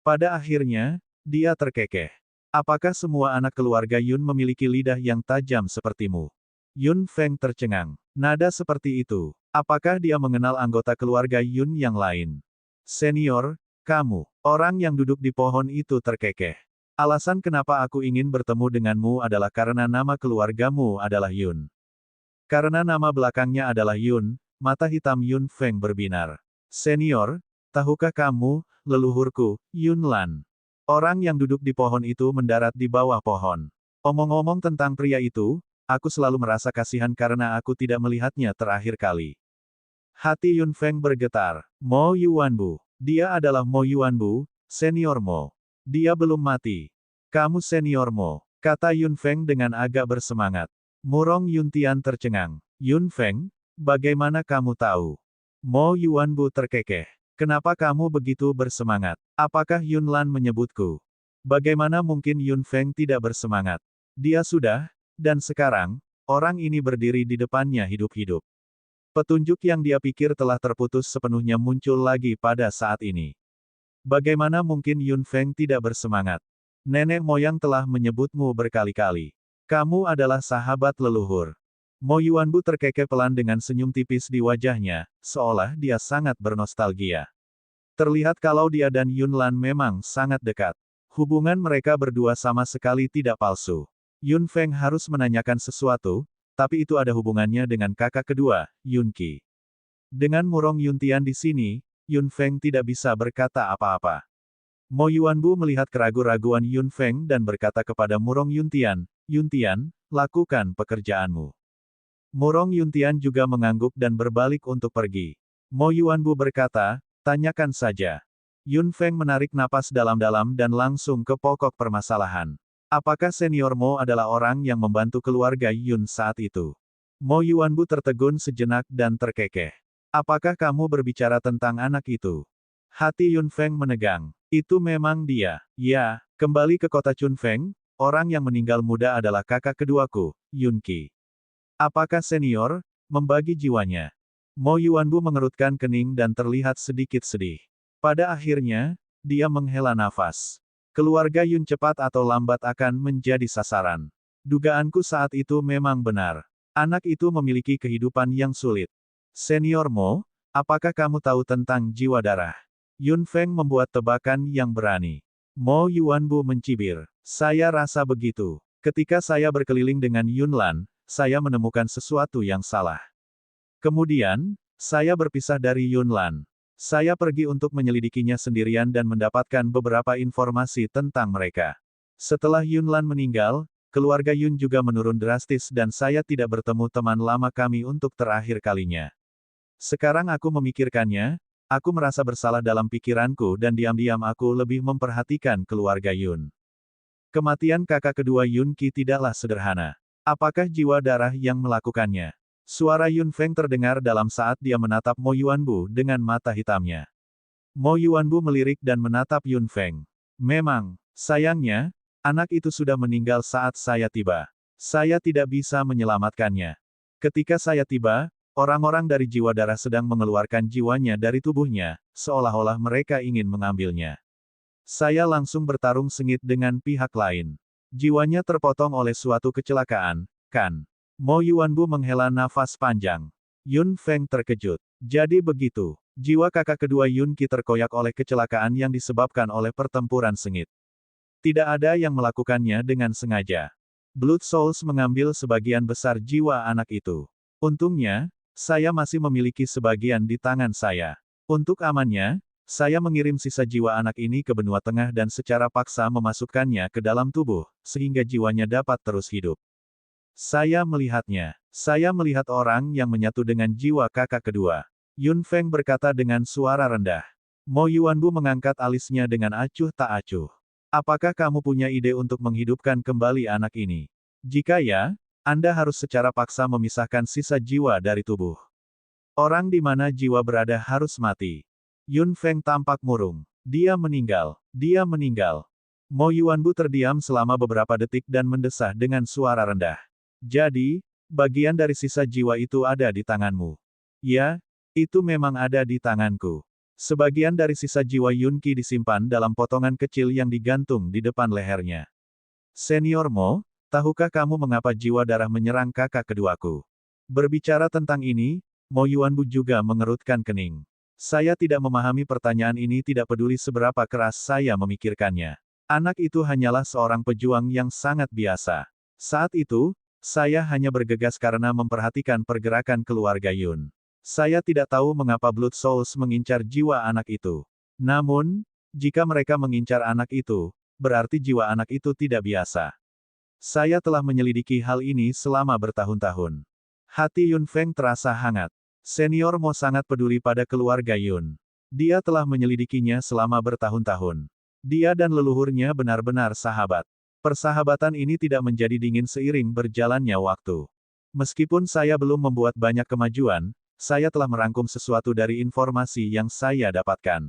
Pada akhirnya, dia terkekeh. "Apakah semua anak keluarga Yun memiliki lidah yang tajam sepertimu?" Yun Feng tercengang. Nada seperti itu. Apakah dia mengenal anggota keluarga Yun yang lain? "Senior, kamu." Orang yang duduk di pohon itu terkekeh. "Alasan kenapa aku ingin bertemu denganmu adalah karena nama keluargamu adalah Yun." Karena nama belakangnya adalah Yun, mata hitam Yun Feng berbinar. "Senior, tahukah kamu, leluhurku, Yun Lan?" Orang yang duduk di pohon itu mendarat di bawah pohon. "Omong-omong tentang pria itu, aku selalu merasa kasihan karena aku tidak melihatnya terakhir kali." Hati Yun Feng bergetar. Mo Yuanbu. Dia adalah Mo Yuanbu, senior Mo. Dia belum mati. "Kamu senior Mo," kata Yun Feng dengan agak bersemangat. Murong Yuntian tercengang. "Yun Feng, bagaimana kamu tahu?" Mo Yuanbu terkekeh. "Kenapa kamu begitu bersemangat? Apakah Yun Lan menyebutku?" Bagaimana mungkin Yun Feng tidak bersemangat? Dia sudah, dan sekarang, orang ini berdiri di depannya hidup-hidup. Petunjuk yang dia pikir telah terputus sepenuhnya muncul lagi pada saat ini. Bagaimana mungkin Yun Feng tidak bersemangat? "Nenek moyang telah menyebutmu berkali-kali. Kamu adalah sahabat leluhur." Mo Yuanbu terkekeh pelan dengan senyum tipis di wajahnya, seolah dia sangat bernostalgia. Terlihat kalau dia dan Yun Lan memang sangat dekat. Hubungan mereka berdua sama sekali tidak palsu. Yun Feng harus menanyakan sesuatu, tapi itu ada hubungannya dengan kakak kedua, Yun Qi. Dengan Murong Yuntian di sini, Yun Feng tidak bisa berkata apa-apa. Mo Yuanbu melihat keraguan-raguan Yun Feng dan berkata kepada Murong Yuntian, "Yuntian, lakukan pekerjaanmu." Murong Yuntian juga mengangguk dan berbalik untuk pergi. Mo Yuanbu berkata, "Tanyakan saja." Yun Feng menarik napas dalam-dalam dan langsung ke pokok permasalahan. "Apakah senior Mo adalah orang yang membantu keluarga Yun saat itu?" Mo Yuanbu tertegun sejenak dan terkekeh. "Apakah kamu berbicara tentang anak itu?" Hati Yun Feng menegang. Itu memang dia. "Ya, kembali ke kota Chunfeng, orang yang meninggal muda adalah kakak keduaku, Yun Qi." "Apakah senior membagi jiwanya?" Mo Yuanbu mengerutkan kening dan terlihat sedikit sedih. Pada akhirnya, dia menghela nafas. Keluarga Yun cepat atau lambat akan menjadi sasaran. Dugaanku saat itu memang benar. Anak itu memiliki kehidupan yang sulit. Senior Mo, apakah kamu tahu tentang jiwa darah? Yun Feng membuat tebakan yang berani. Mo Yuanbu mencibir. Saya rasa begitu. Ketika saya berkeliling dengan Yunlan, saya menemukan sesuatu yang salah. Kemudian, saya berpisah dari Yunlan. Saya pergi untuk menyelidikinya sendirian dan mendapatkan beberapa informasi tentang mereka. Setelah Yunlan meninggal, keluarga Yun juga menurun drastis dan saya tidak bertemu teman lama kami untuk terakhir kalinya. Sekarang aku memikirkannya, aku merasa bersalah dalam pikiranku dan diam-diam aku lebih memperhatikan keluarga Yun. Kematian kakak kedua Yun Qi tidaklah sederhana. Apakah jiwa darah yang melakukannya? Suara Yun Feng terdengar dalam saat dia menatap Mo Yuanbu dengan mata hitamnya. Mo Yuanbu melirik dan menatap Yun Feng. Memang, sayangnya, anak itu sudah meninggal saat saya tiba. Saya tidak bisa menyelamatkannya. Ketika saya tiba, orang-orang dari jiwa darah sedang mengeluarkan jiwanya dari tubuhnya, seolah-olah mereka ingin mengambilnya. Saya langsung bertarung sengit dengan pihak lain. Jiwanya terpotong oleh suatu kecelakaan, kan? Mo Yuanbu menghela nafas panjang. Yun Feng terkejut. Jadi begitu. Jiwa kakak kedua Yun Qi terkoyak oleh kecelakaan yang disebabkan oleh pertempuran sengit. Tidak ada yang melakukannya dengan sengaja. Blood Souls mengambil sebagian besar jiwa anak itu. Untungnya, saya masih memiliki sebagian di tangan saya. Untuk amannya, saya mengirim sisa jiwa anak ini ke benua tengah dan secara paksa memasukkannya ke dalam tubuh, sehingga jiwanya dapat terus hidup. Saya melihatnya. Saya melihat orang yang menyatu dengan jiwa kakak kedua. Yun Feng berkata dengan suara rendah. Mo Yuanbu mengangkat alisnya dengan acuh tak acuh. Apakah kamu punya ide untuk menghidupkan kembali anak ini? Jika ya, Anda harus secara paksa memisahkan sisa jiwa dari tubuh. Orang di mana jiwa berada harus mati. Yun Feng tampak murung. Dia meninggal. Dia meninggal. Mo Yuanbu terdiam selama beberapa detik dan mendesah dengan suara rendah. Jadi, bagian dari sisa jiwa itu ada di tanganmu. Ya, itu memang ada di tanganku. Sebagian dari sisa jiwa Yun Qi disimpan dalam potongan kecil yang digantung di depan lehernya. Senior Mo, tahukah kamu mengapa jiwa darah menyerang kakak keduaku? Berbicara tentang ini, Mo Yuanbu juga mengerutkan kening. Saya tidak memahami pertanyaan ini, tidak peduli seberapa keras saya memikirkannya. Anak itu hanyalah seorang pejuang yang sangat biasa. Saat itu, saya hanya bergegas karena memperhatikan pergerakan keluarga Yun. Saya tidak tahu mengapa Blood Souls mengincar jiwa anak itu. Namun, jika mereka mengincar anak itu, berarti jiwa anak itu tidak biasa. Saya telah menyelidiki hal ini selama bertahun-tahun. Hati Yun Feng terasa hangat. Senior Mo sangat peduli pada keluarga Yun. Dia telah menyelidikinya selama bertahun-tahun. Dia dan leluhurnya benar-benar sahabat. Persahabatan ini tidak menjadi dingin seiring berjalannya waktu. Meskipun saya belum membuat banyak kemajuan, saya telah merangkum sesuatu dari informasi yang saya dapatkan.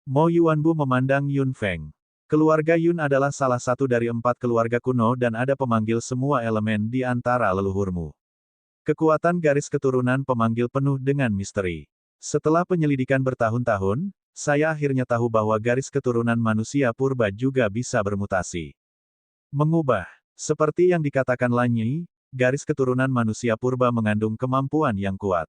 Mo Yuanbu memandang Yun Feng. Keluarga Yun adalah salah satu dari 4 keluarga kuno dan ada pemanggil semua elemen di antara leluhurmu. Kekuatan garis keturunan pemanggil penuh dengan misteri. Setelah penyelidikan bertahun-tahun, saya akhirnya tahu bahwa garis keturunan manusia purba juga bisa bermutasi. Mengubah. Seperti yang dikatakan Lan Yi, garis keturunan manusia purba mengandung kemampuan yang kuat.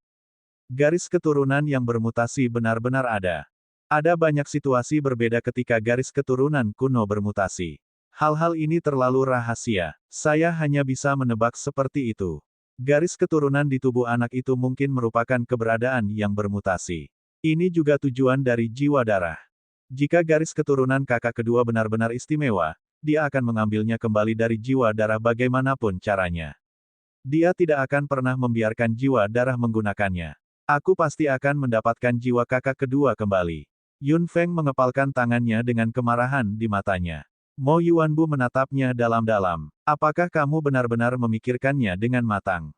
Garis keturunan yang bermutasi benar-benar ada. Ada banyak situasi berbeda ketika garis keturunan kuno bermutasi. Hal-hal ini terlalu rahasia. Saya hanya bisa menebak seperti itu. Garis keturunan di tubuh anak itu mungkin merupakan keberadaan yang bermutasi. Ini juga tujuan dari jiwa darah. Jika garis keturunan kakak kedua benar-benar istimewa, dia akan mengambilnya kembali dari jiwa darah bagaimanapun caranya. Dia tidak akan pernah membiarkan jiwa darah menggunakannya. Aku pasti akan mendapatkan jiwa kakak kedua kembali. Yun Feng mengepalkan tangannya dengan kemarahan di matanya. Mo Yuanbu menatapnya dalam-dalam. Apakah kamu benar-benar memikirkannya dengan matang?